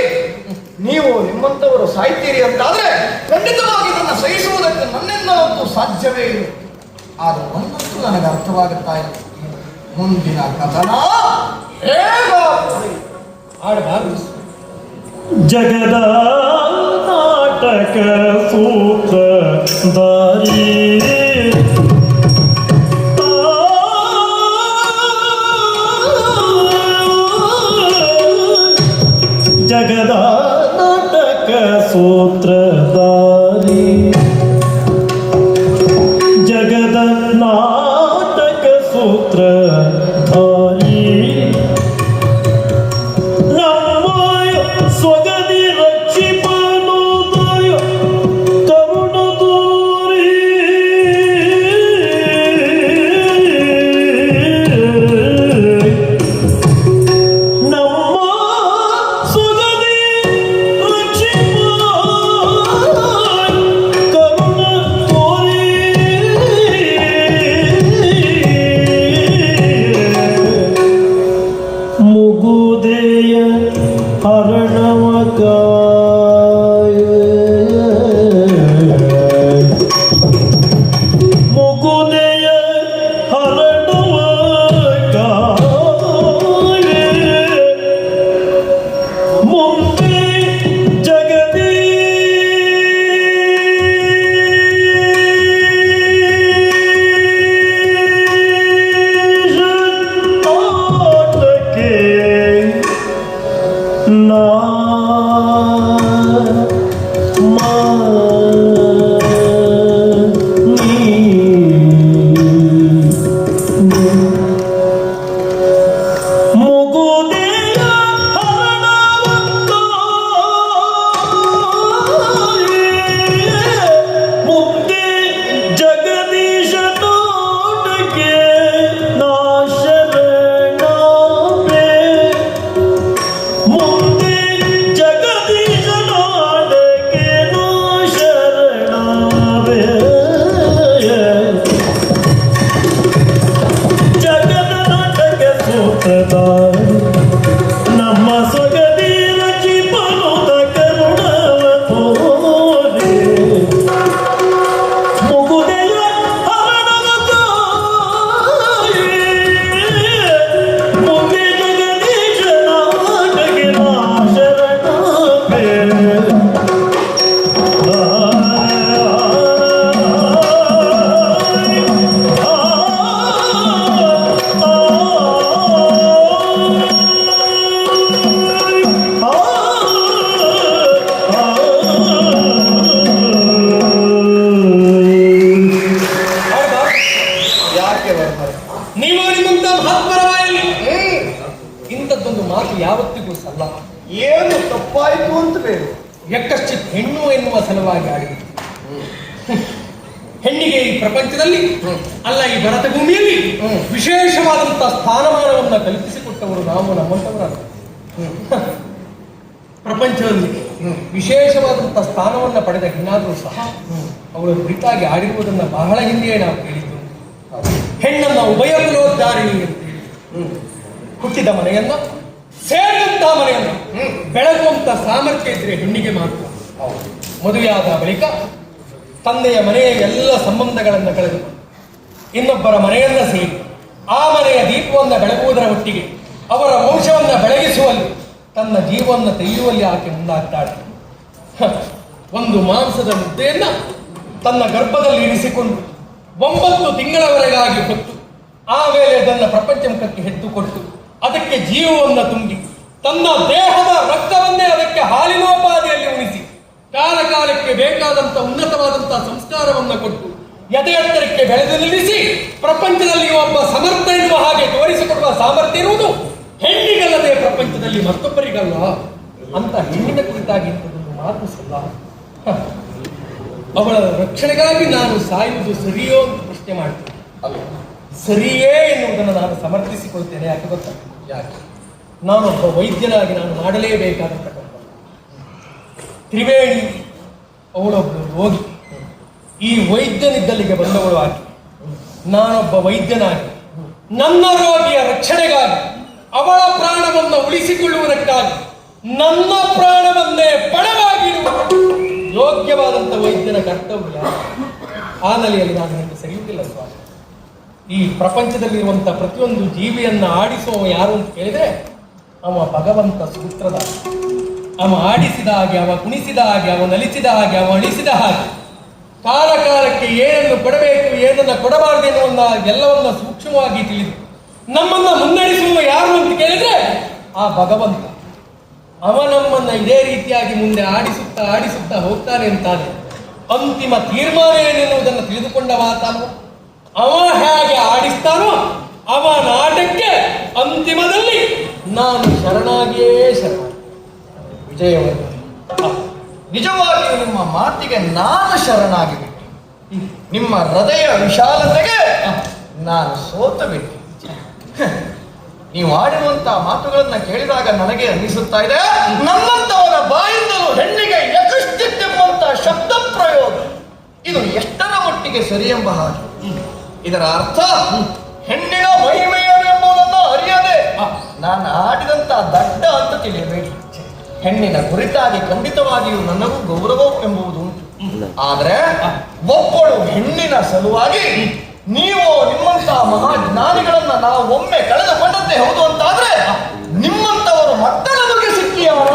ನೀವು ನಿಮ್ಮಂತವರು ಸಾಯ್ತೀರಿ ಅಂತಾದ್ರೆ ಖಂಡಿತವಾಗಿ ನನ್ನ ಸಹಿಸುವುದಕ್ಕೆ ನನ್ನಿಂದಲಂತೂ ಸಾಧ್ಯವೇ ಇಲ್ಲ. ಆದ್ರೆ ಒಂದಂತೂ ನನಗೆ ಅರ್ಥವಾಗುತ್ತಾ ಇಲ್ಲ, ಮುಂದಿನ ಕಥನ ಆಡಬಾರದು. ಜಗದ ನಾಟಕ ಸೂತ್ರಧಾರಿ ಜಗದ ನಾಟಕ ಸೂತ್ರಧಾರಿ ಜಗದ ನಾಟಕ ಸೂತ್ರಧಾರಿ ನಮ್ಮಯ ಸ್ವಗದಿ ರಕ್ಷಿಪನುದಯ ಕರುಣ ತೋರಿ ನಮ್ಮ ಸ್ವಗದಿ ರಕ್ಷಿಪ ಕರುಣ ತೋರಿ ಮುಗುದೆಯ ಹರಣವ ಕಾಯ ಮುಗುದೆಯ ಹರಣವ ಕಾಯ ಮುಂದೆ ಜಗದಿ ಆಟಕ್ಕೆ ನಾ ಮಾ ನೀ ಮುಗುದೆಯ ಹರಣವ ಕಾಯ ಮುಂದೆ ಜಗದೀಶ ನೋಟಕ್ಕೆ ನಾ ಶರಣಾವೆ ಮುಂದೆ ಜಗದೀಶ ನೋಟಕ್ಕೆ ನಾ ಶರಣಾವೆ ಜಗದ ನಾಟಕ ಸೂತ್ರಧಾರಿ ನಮ್ಮ ಸೊಗದಿ ರಚಿಪನುತ ಕರುಣವ ತೋರೆ ಮುಗುದೆಯ ಹರಣವ ಕಾಯ ಮುಂದೆ ಜಗದೀಶ ನಾಟಕ್ಕೆ ನಾ ಶರಣಾವೆ ಯಾಕೆ ಬರ್ತಾರೆ? ನೀವು ನಿಮ್ಮಂತ ಮಹಾತ್ಮರ ಬಾಯಲ್ಲಿ ಇಂಥದ್ದೊಂದು ಮಾತು ಯಾವತ್ತಿಗೂ ಸಲ್ಲ. ಏನು ತಪ್ಪಾಯಿತು ಅಂತ ಬೇಕು. ಯಕ್ಕಶ್ಚಿತ್ ಹೆಣ್ಣು ಎನ್ನುವ ಸಲುವಾಗಿ ಆಡಿಬಿಟ್ಟು ಹೆಣ್ಣಿಗೆ ಈ ಪ್ರಪಂಚದಲ್ಲಿ ಅಲ್ಲ ಈ ಭರತ ಭೂಮಿಯಲ್ಲಿ ವಿಶೇಷವಾದಂತಹ ಸ್ಥಾನಮಾನವನ್ನು ಕಲ್ಪಿಸಿಕೊಟ್ಟವರು ನಾವು ನಮ್ಮಂತವರಲ್ಲ. ಪ್ರಪಂಚದಲ್ಲಿ ವಿಶೇಷವಾದಂತಹ ಸ್ಥಾನವನ್ನು ಪಡೆದ ಹೆಣ್ಣಾದರೂ ಸಹ ಅವಳು ಕುರಿತಾಗಿ ಆಡಿರುವುದನ್ನು ಬಹಳ ಹಿಂದೆಯೇ ನಾವು ಕೇಳಿದ್ದು. ಹೆಣ್ಣನ್ನ ಉಭಯ ಕುಲೋದ್ಧಾರಿಣಿ ಅಂತೇಳಿ ಹುಟ್ಟಿದ ಮನೆಯನ್ನ ಸೇರಿದಂತಹ ಮನೆಯನ್ನ ಬೆಳಗುವಂತ ಸಾಮರ್ಥ್ಯ ಇದ್ರೆ ಹೆಣ್ಣಿಗೆ ಮಾತ್ರ. ಮದುವೆಯಾದ ಬಳಿಕ ತಂದೆಯ ಮನೆಯ ಎಲ್ಲ ಸಂಬಂಧಗಳನ್ನು ಕಳೆದು ಇನ್ನೊಬ್ಬರ ಮನೆಯನ್ನ ಸೇರಿ ಆ ಮನೆಯ ದೀಪವನ್ನು ಬೆಳಗುವುದರ ಒಟ್ಟಿಗೆ ಅವರ ವಂಶವನ್ನು ಬೆಳಗಿಸುವಲ್ಲಿ ತನ್ನ ಜೀವವನ್ನು ತೆಗೆಯುವಲ್ಲಿ ಆಕೆ ಮುಂದಾಗ್ತಾಳೆ. ಒಂದು ಮಾಂಸದ ಮುದ್ದೆಯನ್ನ ತನ್ನ ಗರ್ಭದಲ್ಲಿ ಇರಿಸಿಕೊಂಡು 9 ತಿಂಗಳವರೆಗಾಗಿ ಹೊತ್ತು ಆಮೇಲೆ ಅದನ್ನು ಪ್ರಪಂಚ ಮುಖಕ್ಕೆ ಹೆತ್ತುಕೊಟ್ಟು ಅದಕ್ಕೆ ಜೀವವನ್ನು ತುಂಬಿ ತನ್ನ ದೇಹದ ರಕ್ತವನ್ನೇ ಅದಕ್ಕೆ ಹಾಲಿನೋಪಾದಿಯಲ್ಲಿ ಉಣಿಸಿ ಕಾಲ ಕಾಲಕ್ಕೆ ಬೇಕಾದಂಥ ಉನ್ನತವಾದಂತಹ ಸಂಸ್ಕಾರವನ್ನು ಕೊಟ್ಟು ಎದೆ ಎತ್ತರಕ್ಕೆ ಬೆಳೆದು ನಿಲ್ಲಿಸಿ ಪ್ರಪಂಚದಲ್ಲಿ ಒಬ್ಬ ಸಮರ್ಥ ಎನ್ನುವ ಹಾಗೆ ತೋರಿಸಿಕೊಡುವ ಸಾಮರ್ಥ್ಯ ಇರುವುದು ಹೆಣ್ಣಿಗಲ್ಲದೆ ಪ್ರಪಂಚದಲ್ಲಿ ಮತ್ತೊಬ್ಬರಿಗಲ್ಲ ಅಂತ ಹೆಣ್ಣಿನ ಕುರಿತಾಗಿ ಇಂಥದ್ದೊಂದು ಮಾತು ಸಲ್ಲ. ಅವಳ ರಕ್ಷಣೆಗಾಗಿ ನಾನು ಸಾಯುವುದು ಸರಿಯೋ ಅಂತ ಪ್ರಶ್ನೆ ಮಾಡ್ತೇನೆ. ಸರಿಯೇ ಎನ್ನುವುದನ್ನು ನಾನು ಸಮರ್ಥಿಸಿಕೊಳ್ತೇನೆ. ಯಾಕೆ ಗೊತ್ತಾ? ಯಾಕೆ ನಾನೊಬ್ಬ ವೈದ್ಯನಾಗಿ ನಾನು ಮಾಡಲೇಬೇಕಾದಂಥ ತ್ರಿವೇಣಿ ಅವಳೊಬ್ಬಳು ರೋಗಿ. ಈ ವೈದ್ಯನಿದ್ದಲ್ಲಿಗೆ ಬಂದವಳು ಆಗಿ ನಾನೊಬ್ಬ ವೈದ್ಯನಾಗಿ ನನ್ನ ರೋಗಿಯ ರಕ್ಷಣೆಗಾಗಿ ಅವಳ ಪ್ರಾಣವನ್ನು ಉಳಿಸಿಕೊಳ್ಳುವುದಕ್ಕಾಗಿ ನನ್ನ ಪ್ರಾಣವನ್ನೇ ಪಣವಾಗಿರುವ ಯೋಗ್ಯವಾದಂಥ ವೈದ್ಯನ ಕರ್ತವ್ಯ. ಆ ನೆಲೆಯಲ್ಲಿ ನಾನು ನಿಮಗೆ ಸರಿಯುವುದಿಲ್ಲ ಸ್ವಾಮಿ. ಈ ಪ್ರಪಂಚದಲ್ಲಿರುವಂಥ ಪ್ರತಿಯೊಂದು ಜೀವಿಯನ್ನ ಆಡಿಸುವ ಯಾರು ಅಂತ ಕೇಳಿದ್ರೆ ಅವ ಭಗವಂತ ಸೂತ್ರದ. ಅವ ಆಡಿಸಿದ ಹಾಗೆ, ಅವ ಕುಣಿಸಿದ ಹಾಗೆ, ಅವ ನಲಿಸಿದ ಹಾಗೆ, ಅವ ಅಳಿಸಿದ ಹಾಗೆ ಕಾಲ ಕಾಲಕ್ಕೆ ಏನನ್ನು ಕೊಡಬೇಕು ಏನನ್ನ ಕೊಡಬಾರದು ಎನ್ನುವ ಎಲ್ಲವನ್ನ ಸೂಕ್ಷ್ಮವಾಗಿ ತಿಳಿದು ನಮ್ಮನ್ನ ಮುನ್ನಡೆಸುವ ಯಾರು ಅಂತ ಕೇಳಿದ್ರೆ ಆ ಭಗವಂತ. ಅವ ನಮ್ಮನ್ನ ಇದೇ ರೀತಿಯಾಗಿ ಮುಂದೆ ಆಡಿಸುತ್ತಾ ಆಡಿಸುತ್ತಾ ಹೋಗ್ತಾನೆ ಅಂತಾನೆ. ಅಂತಿಮ ತೀರ್ಮಾನ ಏನೆನ್ನುವುದನ್ನು ತಿಳಿದುಕೊಂಡವ ತಾನು. ಅವ ಹೇಗೆ ಆಡಿಸ್ತಾನೋ ಅವನ ಆಟಕ್ಕೆ ಅಂತಿಮದಲ್ಲಿ ನಾನು ಶರಣಾಗಿಯೇ ಶರಣ. ವಿಜಯವರ್ಧನೆ, ನಿಜವಾಗಿಯೂ ನಿಮ್ಮ ಮಾತಿಗೆ ನಾನು ಶರಣಾಗಿಬಿಟ್ಟೆ. ನಿಮ್ಮ ಹೃದಯ ವಿಶಾಲತೆಗೆ ನಾನು ಸೋತು ಬಿಟ್ಟೆ. ನೀವು ಆಡಿರುವಂತಹ ಮಾತುಗಳನ್ನ ಕೇಳಿದಾಗ ನನಗೆ ಅನ್ನಿಸುತ್ತಾ ಇದೆ, ನಮ್ಮಂತವರ ಬಾಯಿಂದಲೂ ಹೆಣ್ಣಿಗೆ ಯಕೃಷ್ಟಿತ್ತೆಂಬಂತಹ ಶಬ್ದ ಪ್ರಯೋಗ ಇದು ಎಷ್ಟರ ಮಟ್ಟಿಗೆ ಸರಿ ಎಂಬ ಹಾಗೆ. ಇದರ ಅರ್ಥ ಹೆಣ್ಣಿನ ಮಹಿಮೆಯನ್ನೆಂಬುದನ್ನು ಅರಿಯದೆ ನಾನು ಆಡಿದಂತ ದಡ್ಡ ಅಂತ ತಿಳಿಯಬೇಡಿ. ಹೆಣ್ಣಿನ ಕುರಿತಾಗಿ ಖಂಡಿತವಾಗಿಯೂ ನನಗೂ ಗೌರವ ಎಂಬುದು ಉಂಟು. ಆದರೆ ಒಬ್ಬಳು ಹೆಣ್ಣಿನ ಸಲುವಾಗಿ ನೀವು ನಿಮ್ಮಂತಹ ಮಹಾಜ್ಞಾನಿಗಳನ್ನ ನಾವು ಒಮ್ಮೆ ಕಳೆದುಕೊಂಡದ್ದೇ ಹೌದು ಅಂತಾದ್ರೆ ನಿಮ್ಮಂತವರು ಮತ್ತೆ ನಮಗೆ ಸಿಕ್ಕಿಯವರ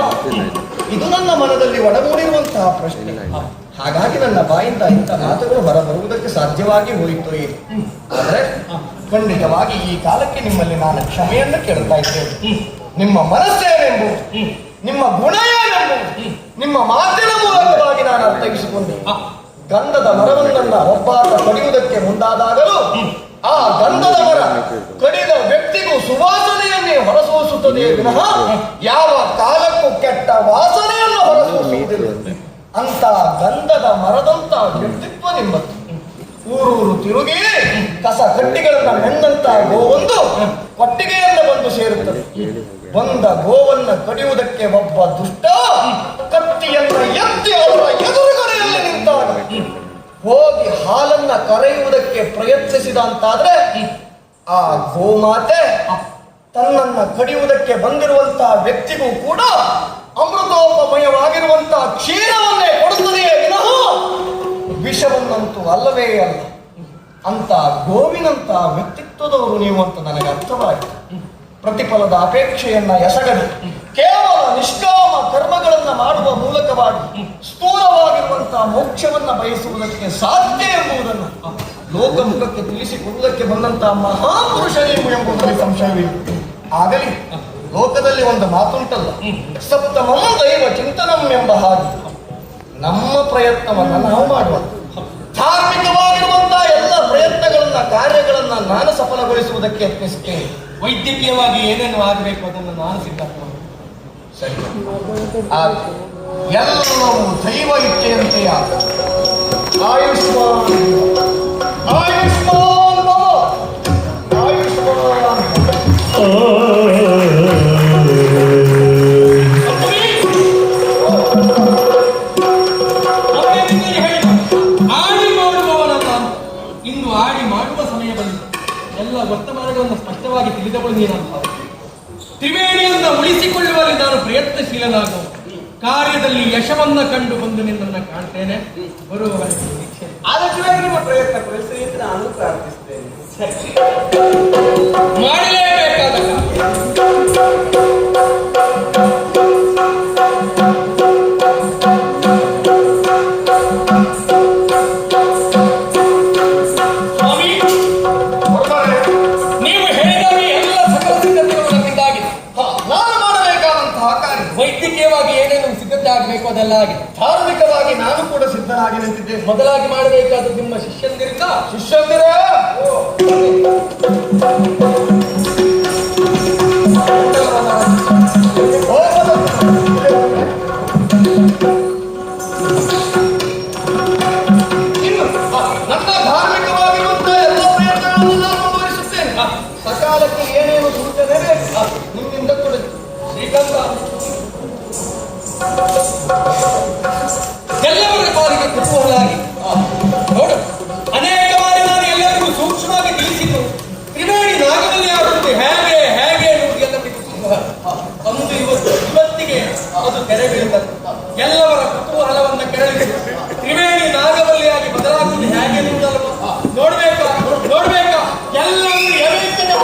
ಇದು ನನ್ನ ಮನದಲ್ಲಿ ಒಡಗೂಡಿರುವಂತಹ ಪ್ರಶ್ನೆ. ಹಾಗಾಗಿ ನನ್ನ ಬಾಯಿಂದ ಇಂಥ ಮಾತುಗಳು ಹೊರಬರುವುದಕ್ಕೆ ಸಾಧ್ಯವಾಗಿ ಹೋಯಿತು ಇದೆ. ಆದರೆ ಖಂಡಿತವಾಗಿ ಈ ಕಾಲಕ್ಕೆ ನಿಮ್ಮಲ್ಲಿ ನಾನು ಕ್ಷಮೆಯನ್ನು ಕೇಳ್ತಾ ಇದ್ದೇನೆ. ನಿಮ್ಮ ಮನಸ್ಸೇನೆಂಬುದು, ನಿಮ್ಮ ಗುಣ ಏನೆಂಬುದು ನಿಮ್ಮ ಮಾತಿನ ಮೂಲಕವಾಗಿ ನಾನು ಅರ್ಥೈಸಿಕೊಂಡೆ. ಗಂಧದ ಮರವನ್ನ ಒಬ್ಬಾತ ಕಡಿಯುವುದಕ್ಕೆ ಮುಂದಾದಾಗಲೂ ಆ ಗಂಧದ ಮರ ಕಡಿದ ವ್ಯಕ್ತಿಗೂ ಸುವಾಸನೆಯನ್ನೇ ಹೊರಸೂಸುತ್ತದೆ ವಿನಃ ಯಾವ ಕಾಲಕ್ಕೂ ಕೆಟ್ಟ ವಾಸನೆಯನ್ನು ಹೊರಸೂಸುವುದಿಲ್ಲ. ಅಂತ ಗಂಧದ ಮರದಂತ ವ್ಯಕ್ತಿತ್ವ ನಿಮ್ಮದು. ಊರೂರು ತಿರುಗಿ ಕಸ ಕಟ್ಟಿಗಳನ್ನ ಮೆಂದಂತ ಗೋವೊಂದು ಕೊಟ್ಟಿಗೆಯನ್ನು ಬಂದು ಸೇರುತ್ತದೆ. ಬಂದ ಗೋವನ್ನ ಕಡಿಯುವುದಕ್ಕೆ ಒಬ್ಬ ದುಷ್ಟ ಕತ್ತಿಯನ್ನ ಎತ್ತಿ ಅವರ ಎದುರುಗಡೆಯಲ್ಲಿ ನಿಂತಾಗ ಹೋಗಿ ಹಾಲನ್ನ ಕರೆಯುವುದಕ್ಕೆ ಪ್ರಯತ್ನಿಸಿದ ಅಂತಾದ್ರೆ ಆ ಗೋಮಾತೆ ತನ್ನನ್ನ ಕಡಿಯುವುದಕ್ಕೆ ಬಂದಿರುವಂತಹ ವ್ಯಕ್ತಿಗೂ ಕೂಡ ಅಮೃತೋಪಮಯವಾಗಿರುವಂತಹ ಕ್ಷೀರವನ್ನೇ ಕೊಡುತ್ತದೆಯೇ ವಿನಃ ವಿಷವನ್ನಂತೂ ಅಲ್ಲವೇ ಅಲ್ಲ. ಅಂತ ಗೋವಿನಂತ ವ್ಯಕ್ತಿತ್ವದವರು ನೀವು ಅಂತ ನನಗೆ ಅರ್ಥವಾಯಿತು. ಪ್ರತಿಫಲದ ಅಪೇಕ್ಷೆಯನ್ನ ಎಸಗದೆ ಕೇವಲ ನಿಷ್ಕಾಮ ಕರ್ಮಗಳನ್ನ ಮಾಡುವ ಮೂಲಕವಾಗಿ ಸ್ಥೂಲವಾಗಿರುವಂತಹ ಮೋಕ್ಷವನ್ನ ಬಯಸುವುದಕ್ಕೆ ಸಾಧ್ಯ ಎಂಬುದನ್ನು ಲೋಕಮುಖಕ್ಕೆ ತಿಳಿಸಿಕೊಡುವುದಕ್ಕೆ ಬಂದಂತಹ ಮಹಾಪುರುಷ ನೀವು ಎಂಬುದರಲ್ಲಿ ಸಂಶಯವಿಲ್ಲ. ಆಗಲಿ ಲೋಕದಲ್ಲಿ ಒಂದು ಮಾತುಂಟಲ್ಲ, ಸಪ್ತಮಂ ದೈವ ಚಿಂತನಂ ಎಂಬ ಹಾಗೆ ನಮ್ಮ ಪ್ರಯತ್ನವನ್ನ ನಾವು ಮಾಡುವ ಧಾರ್ಮಿಕವಾಗಿರುವಂತಹ ಎಲ್ಲ ಪ್ರಯತ್ನಗಳನ್ನ ಕಾರ್ಯಗಳನ್ನ ನಾನು ಸಫಲಗೊಳಿಸುವುದಕ್ಕೆ ಯತ್ನಿಸುತ್ತೇನೆ. ವೈದ್ಯಕೀಯವಾಗಿ ಏನೇನು ಆಗಬೇಕು ಅದನ್ನು ನಾನು ಸಿದ್ಧತೆ ಮಾಡಿ ಸರಿ, ಎಲ್ಲವೂ ದೈವ ಇಚ್ಛೆಯಂತೆ ಆಯುಷ್ಮಾನ್ ಆಯುಷ್ಮಾನ್ ಭವ, ಆಯುಷ್ಮಾನ್ ಆಡಿ ಮಾಡುವವನಲ್ಲ. ಇಂದು ಆಡಿ ಮಾಡುವ ಸಮಯ ಬಂದಿದೆ. ಎಲ್ಲ ವರ್ತಮಾನಗಳನ್ನು ಸ್ಪಷ್ಟವಾಗಿ ತಿಳಿದವಳು ನೀನಂತ. ತ್ರಿವೇಣಿಯನ್ನು ಉಳಿಸಿಕೊಳ್ಳುವಲ್ಲಿ ನಾನು ಪ್ರಯತ್ನಶೀಲನಾಗುವ ಕಾರ್ಯದಲ್ಲಿ ಯಶವನ್ನ ಕಂಡು ಬಂದು ನಿನ್ನನ್ನು ಕಾಣ್ತೇನೆ. ಬರುವವರೆಗೆ ನಿರೀಕ್ಷೆ. ಆದಷ್ಟು ನಿಮ್ಮ ಪ್ರಯತ್ನ ಕೊಡಿಸಿ ಅಂತ ನಾನು ಪ್ರಾರ್ಥಿಸ್ತೇನೆ. ಮಾಡಲೇಬೇಕಾದ ಮೊದಲಾಗಿ ಮಾಡಬೇಕಾದ ನಿಮ್ಮ ಶಿಷ್ಯಂದಿರಿಂದ ಶಿಷ್ಯಂದಿರ ಇನ್ನು ನನ್ನ ಧಾರ್ಮಿಕವಾಗಿರುವಂತಹ ಎಲ್ಲ ಪ್ರಯತ್ನಗಳನ್ನು ನಾನು ಮುಂದುವರಿಸುತ್ತೇನೆ. ಸಕಾಲಕ್ಕೆ ಏನೇನು ಸೂಚನೆ ಬೇಕು ನಿಮ್ಮಿಂದ ಕೊಡಿ. ಶ್ರೀಕಾಂತ ಎಲ್ಲವರ ಪಾಲಿಗೆ ಕುತೂಹಲಾಗಿ ನೋಡು, ಅನೇಕ ಬಾರಿ ನಾನು ಎಲ್ಲರಿಗೂ ಸೂಕ್ಷ್ಮವಾಗಿ ತಿಳಿಸಿದ್ದು ತ್ರಿವೇಣಿ ನಾಗದಲ್ಲಿ ಆಡುವುದು ಹೇಗೆ ಹೇಗೆ ಎನ್ನುವುದು ಎಲ್ಲರಿಗೂ ಕುತೂಹಲ. ಅಂದು ಇವತ್ತಿಗೆ ಅದು ತೆರೆ ಬೀಳುತ್ತದೆ. ಎಲ್ಲವರ ಕುತೂಹಲವನ್ನ ಕೆರಳಿಸಿ ತ್ರಿವೇಣಿ ನಾಗವಲ್ಲಿಯಾಗಿ ಬದಲಾಗುವುದು ಹೇಗೆ ಎನ್ನುವುದಲ್ಲ ನೋಡ್ಬೇಕಾ ಎಲ್ಲರೂ ಎಳೆಯುತ್ತದೆ.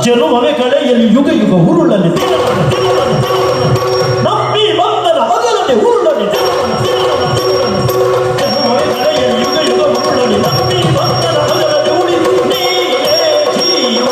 ಜನುಮವೆ ಕಳೆಯಲ್ಲಿ ಯುಗ ಯುಗ ಉರುಳಲಿ ನಮ್ಮಿ ಭಕ್ತರ ಹಗಲನೆ ಉರುಳಲಿ ಜನುಮವೆ ಕಳೆಯಲ್ಲಿ ಯುಗ ಯುಗ ಉರುಳಲಿ ನಮ್ಮಿ ಭಕ್ತರ ಹಗಲನೆ ಉಳಿ ನೀನೇ ಜೀವ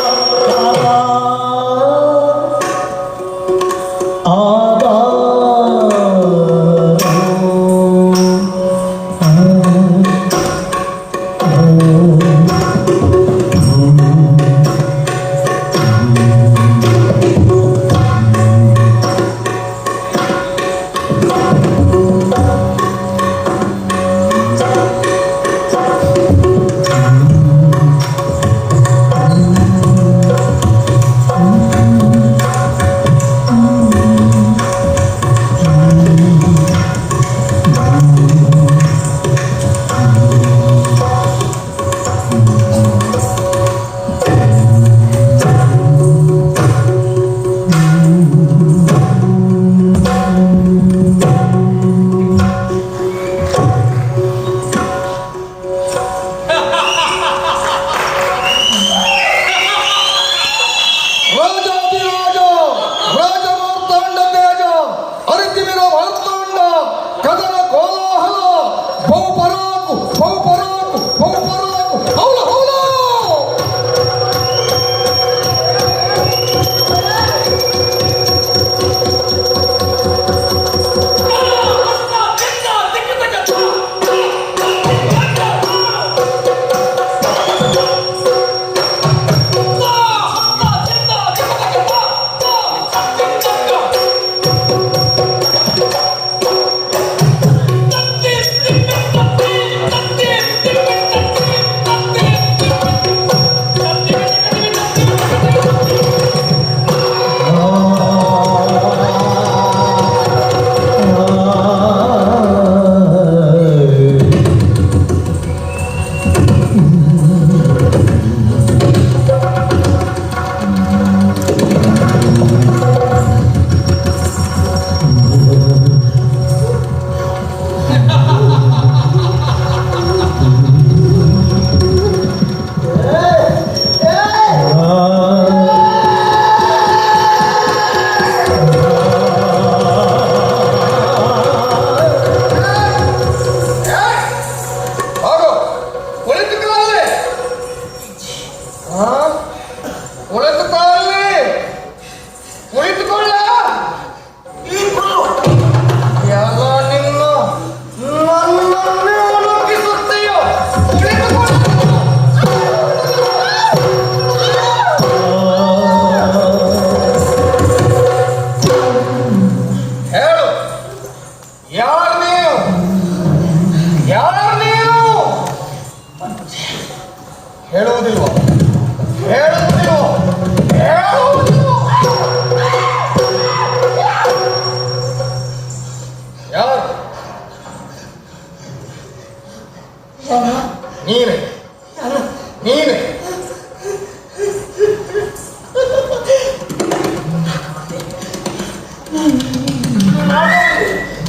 ರಾಜಾಧಿರಾಜ ರಾಜಮಾರ್ತಾಂಡ ತೇಜ ಅರಿತಿಮಿರ ಮಾರ್ತಾಂಡ ಕದನ ಕೋಲಾಹಲ ಬಹುಪರಾಕು ಬಹುಪರಾಕು ಬಹುಪರಾಕು ಹೌಲ ಹೌಲ ಹೇಳುವುದಿಲ್ವೋ ಹೇಳುವುದಿಲ್ವೋ ಹೇಳುವುದಿಲ್ವೋ ಯಾರು ನೀನೆ ನೀನೆ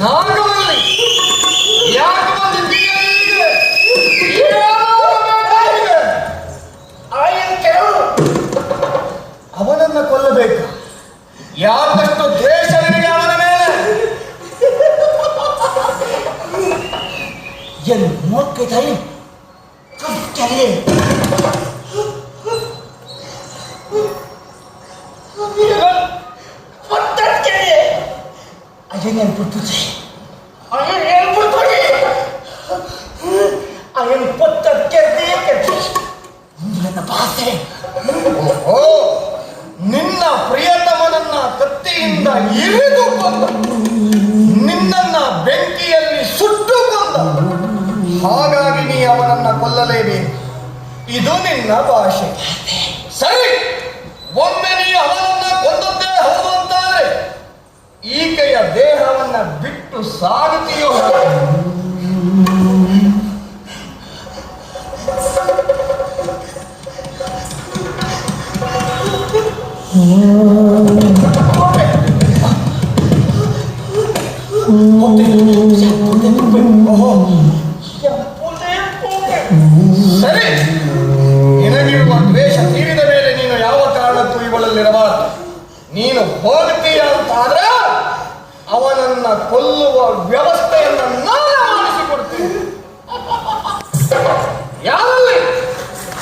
ನಾಗವಲ್ಲಿ ಯಾಕೆ ಬಂದಿದ್ದೀಯ ಇಲ್ಲಿಗೆ? ಅವನನ್ನ ಕೊಲ್ಲಬೇಕು. ಯಾಕಷ್ಟು ದ್ವೇಷ ನಿನಗೆ ಅವನ ಮೇಲೆ? ಎಲ್ಲಿ ಮೂರ್ಖತಾಯಿ ಕತ್ತಲೆ ಅಯ್ಯನ್ ಪುಟ್ಟುಜಿ ಅಯ್ಯನ್ ಪುಟ್ಟುಜಿ ಅಯ್ಯನ್ ಪುಟ್ಟಕ್ಕೆ ನನ್ನ ಭಾಷೆ ಓ ನಿನ್ನ ಪ್ರಿಯತಮನನ್ನ ಕತ್ತಿಯಿಂದ ಇರಿದು ಕೊಂದ, ನಿನ್ನನ್ನ ಬೆಂಕಿಯಲ್ಲಿ ಸುಟ್ಟು ಕೊಂದ. ಹಾಗಾಗಿ ನೀ ಅವನನ್ನ ಕೊಲ್ಲಲೇಬೇಕು. ಇದು ನಿನ್ನ ಭಾಷೆ. ಸರಿ, ಒಮ್ಮೆ ನೀ ಅವನನ್ನ ಕೊಂದದ್ದೇ ಹೌದು ಅಂತಾದ್ರೆ ಈಕೆಯ ದೇಹವನ್ನ ಬಿಟ್ಟು ಸಾಗುತ್ತೀಯೋ? ಸರಿ, ನಿನಗಿರುವ ದ್ವೇಷ ತೀರಿದ ಮೇಲೆ ನೀನು ಯಾವ ಕಾರಣಕ್ಕೂ ಇವಳ ಪಕ್ಕದಲ್ಲಿರಬಾರದು. ನೀನು ಹೋಗ್ತೀಯ ಅಂತಾದ್ರೆ ಅವನನ್ನ ಕೊಲ್ಲುವ ವ್ಯವಸ್ಥೆಯನ್ನು ನಾನು ಮಾಡಿಸಿಕೊಡ್ತೀನಿ. ಯಾರಲ್ಲಿ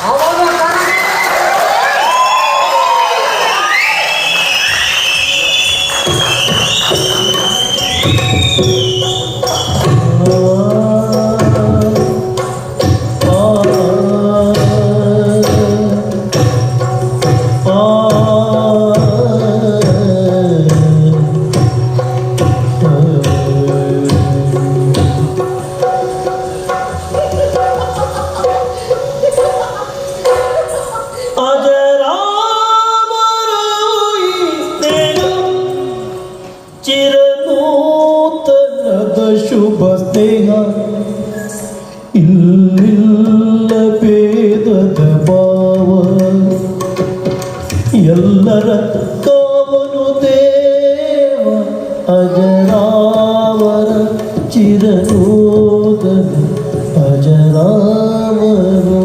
ಅವನ ಚಿರನೂತನದ ಶುಭ ಸ್ನೇಹ ಇಲ್ಲಿಲ್ಲ ಭೇದದ ಭಾವ ಎಲ್ಲರ ಕಾವನು ದೇವ ಅಜರಾವರ ಚಿರನೂತನ ಅಜರಾವರು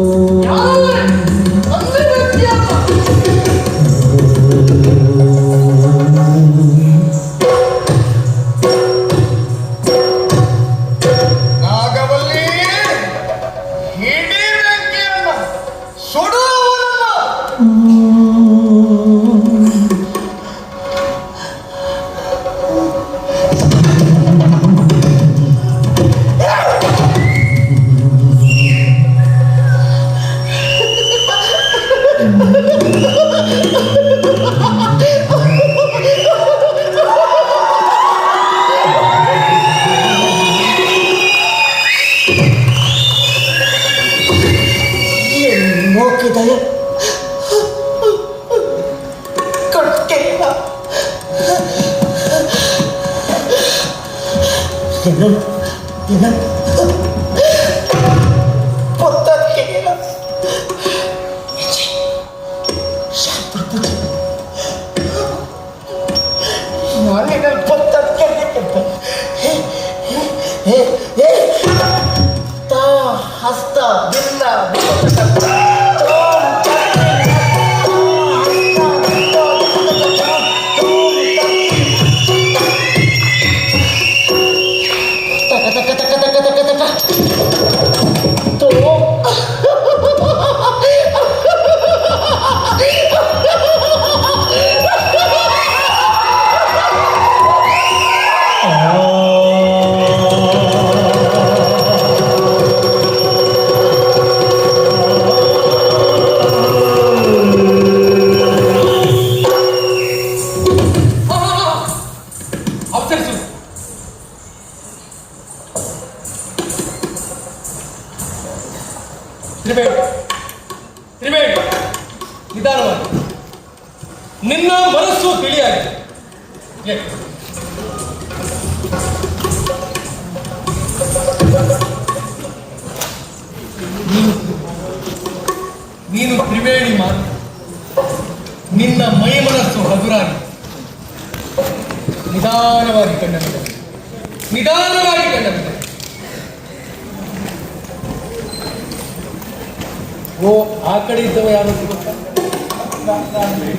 ಹಸ್ತ ಬಿಲ್ಲ ನಿಧಾನವಾಗಿ ನಿನ್ನ ಮನಸ್ಸು ತಿಳಿಯಾಗಿದೆ. ನೀನು ತ್ರಿವೇಣಿ ಮಾತು, ನಿನ್ನ ಮೈ ಮನಸ್ಸು ಹಗುರಾಗಿ ನಿಧಾನವಾಗಿ ಕಂಡನಿದೆ, ನಿಧಾನವಾಗಿ ಕಂಡನಿದೆ. ಓ ಆ ಕಡೆ ಇದ್ದವ ಯಾರು ಗೊತ್ತಾ? ಗೊತ್ತಾಗ್ತದೆ.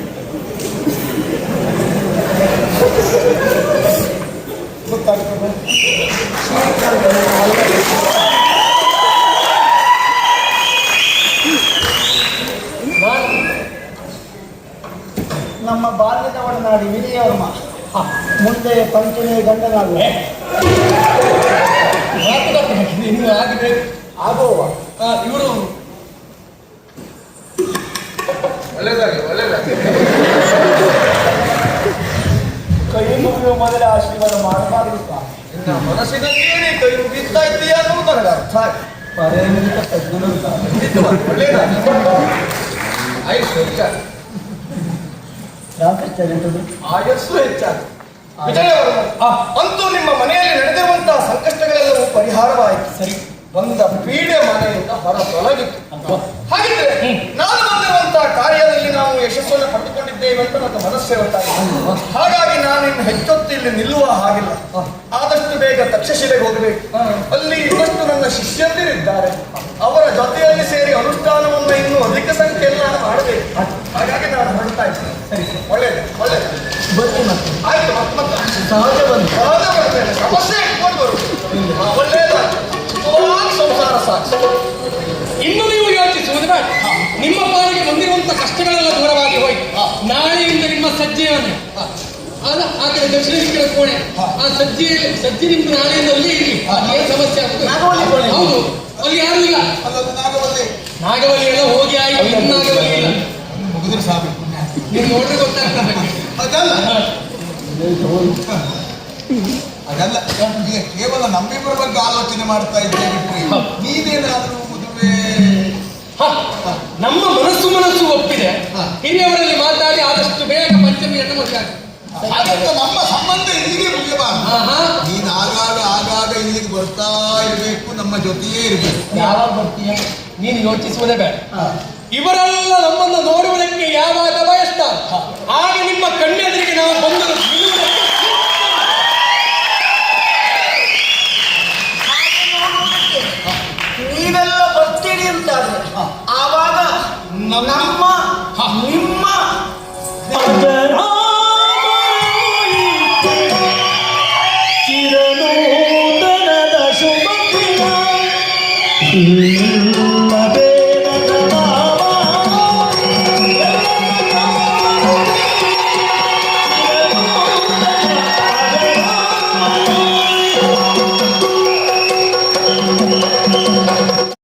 ನಮ್ಮ ಬಾಲ್ಯದ ಒಡನಾಡಿ ವಿಜಯವರ್ಮ ಮುಂದೆ ಪಂಚಮಿ ಗಂಡನಾಗುವ ಇನ್ನು ಆಗಿದೆ ಆಗುವ ಇವರು ಒಳ್ಳೆದಾಗಿ ಒಳ್ಳೆದಾಗಿ ಕೈ ಮುಗಿಯುವ ಮೊದಲೇ ಆಶೀರ್ವಾದ ಮಾಡಬಾರದು. ನಿನ್ನ ಮನಸ್ಸಿನಲ್ಲಿ ಏನೇ ಕೈ ಮುಗಿತಾ ಇದ್ದೀಯ ಅನ್ನೋದು ನನಗೆ ಅರ್ಥ ಆಯ್ತು. ಒಳ್ಳೆದಾಗಿ ಆಯುಷ್ ಹೆಚ್ಚಾಗಿ ಆಯಸ್ಸು ಹೆಚ್ಚಾಗಿ ವಿಜಯವರ್ಮ ಅಂತೂ ನಿಮ್ಮ ಮನೆಯಲ್ಲಿ ನಡೆದಿರುವಂತಹ ಸಂಕಷ್ಟಗಳೆಲ್ಲವೂ ಪರಿಹಾರವಾಯಿತು. ಸರಿ, ಬಂದ ಪೀಡೆ ಮನೆಯಿಂದ ಹೊರ ತೊಲಗಿತ್ತು. ಹಾಗಿದ್ರೆ ನಾನು ಬಂದಿರುವಂತಹ ಕಾರ್ಯದಲ್ಲಿ ನಾವು ಯಶಸ್ಸನ್ನು ಪಡೆದುಕೊಂಡಿದ್ದೇವೆ ಅಂತ ನನ್ನ ಮನಸ್ಸೇ ಗೊತ್ತಾಗಿದೆ. ಹಾಗಾಗಿ ನಾನು ಇನ್ನು ಹೆಚ್ಚೊತ್ತು ಇಲ್ಲಿ ನಿಲ್ಲುವ ಹಾಗಿಲ್ಲ. ಆದಷ್ಟು ಬೇಗ ತಕ್ಷಶಿಲೆಗೆ ಹೋಗಬೇಕು. ಅಲ್ಲಿ ಇನ್ನಷ್ಟು ನನ್ನ ಶಿಷ್ಯಂದಿರಿದ್ದಾರೆ. ಅವರ ಜೊತೆಯಲ್ಲಿ ಸೇರಿ ಅನುಷ್ಠಾನವನ್ನು ಇನ್ನೂ ಅಧಿಕ ಸಂಖ್ಯೆಯಲ್ಲಿ ನಾನು ಮಾಡಬೇಕು. ಹಾಗಾಗಿ ನಾನು ಹೊರಡ್ತಾ ಇದ್ದೇನೆ. ಸರಿ ಸರಿ ಒಳ್ಳೇದು ಒಳ್ಳೇದು. ಬನ್ನಿ ಮತ್ತೆ ಆಯ್ತು ಮತ್ತೆ ಸಹಜ ಬನ್ನಿ ಸಹಜ ಬರ್ತೇನೆ. ಸಮಸ್ಯೆ ಇಟ್ಕೊಂಡು ಬರುದು. ಒಳ್ಳೇದಾಯ್ತು. ಸುಖವಾಗಿ ಸಂಸಾರ ಸಾಕು. ಇನ್ನು ನೀವು ಯೋಚಿಸುವುದು ಬೇಡ. ನಿಮ್ಮ ಪಾಲಿಗೆ ಬಂದಿರುವಂತ ಕಷ್ಟಗಳೆಲ್ಲ ದೂರವಾಗಿ ಹೋಯ್ತು. ನಾಳೆಯಿಂದ ನಿಮ್ಮ ಸಜ್ಜೆಯನ್ನೇ ಅಲ್ಲ ಆ ಕಡೆ ದಕ್ಷಿಣ ದಿಕ್ಕಿನ ಕೋಣೆ ಆ ಸಜ್ಜೆ ನಿಮ್ದು ನಾಳೆಯಿಂದ ಅಲ್ಲಿ ಇರಲಿ. ಏನು ಸಮಸ್ಯೆ ಆಗುತ್ತದೆ? ಹೌದು, ಅಲ್ಲಿ ಯಾರು ಇಲ್ಲ. ಅಲ್ಲೊಂದು ನಾಗವಲ್ಲಿ ನಾಗವಲ್ಲಿ ಎಲ್ಲ ಹೋಗಿ ಆಯ್ತು. ಇನ್ನು ನಾಗವಲ್ಲಿ ಇಲ್ಲ. ಮುಗಿದ್ರೆ ಸಾಕು. ನೀವು ನೋಡ್ರೆ ಗೊತ್ತಾಗ್ತದೆ. ಅದಲ್ಲ ಅದಲ್ಲ ಈಗ ಕೇವಲ ನಮ್ಮಿಬ್ಬರ ಬಗ್ಗೆ ಆಲೋಚನೆ ಮಾಡ್ತಾ ಇದ್ದೇವೆ ಬಿಟ್ರೆ ನೀವೇನಾದ್ರೂ ಮದುವೆ ಹ, ನಮ್ಮ ಮನಸ್ಸು ಒಪ್ಪಿದೆ. ಹಿರಿಯವರಲ್ಲಿ ಮಾತಾಡಿ ಆದಷ್ಟು ಬೇಗ ಪಂಚಮಿಯನ್ನು ಮದುವೆ ಆಗುತ್ತೆ. ಹಾಗಂತ ನಮ್ಮ ಸಂಬಂಧ ಇಲ್ಲಿಗೆ ಮುಗಿಯಬಾರದು. ಆಹಾ. ನೀನು ಆಗಾಗ ಇಲ್ಲಿಗೆ ಬರ್ತಾ ಇರಬೇಕು, ನಮ್ಮ ಜೊತೆಯೇ ಇರಬೇಕು. ಯಾವಾಗ ಬರ್ತೀಯ ನೀನು ಯೋಚಿಸುವುದೇ ಬೇಡ. ಇವರೆಲ್ಲ ನಮ್ಮನ್ನು ನೋಡುವುದಕ್ಕೆ ಯಾವಾಗ ಬಯಸ್ತಾರೆ ಹಾಗೆ ನಿಮ್ಮ ಕಣ್ಣೆದುರಿಗೆ ನಾವು ಬಂದು ನಿಲ್ಲುವುದಕ್ಕೆ ನೀವೆಲ್ಲ ಬರ್ತೀರಿ ಅಂತಾದ್ರೆ ಆವಾಗ ನಮ್ಮ ನಿಮ್ಮ ಚಿರನೂತನದ ಶುಭ ದಿನ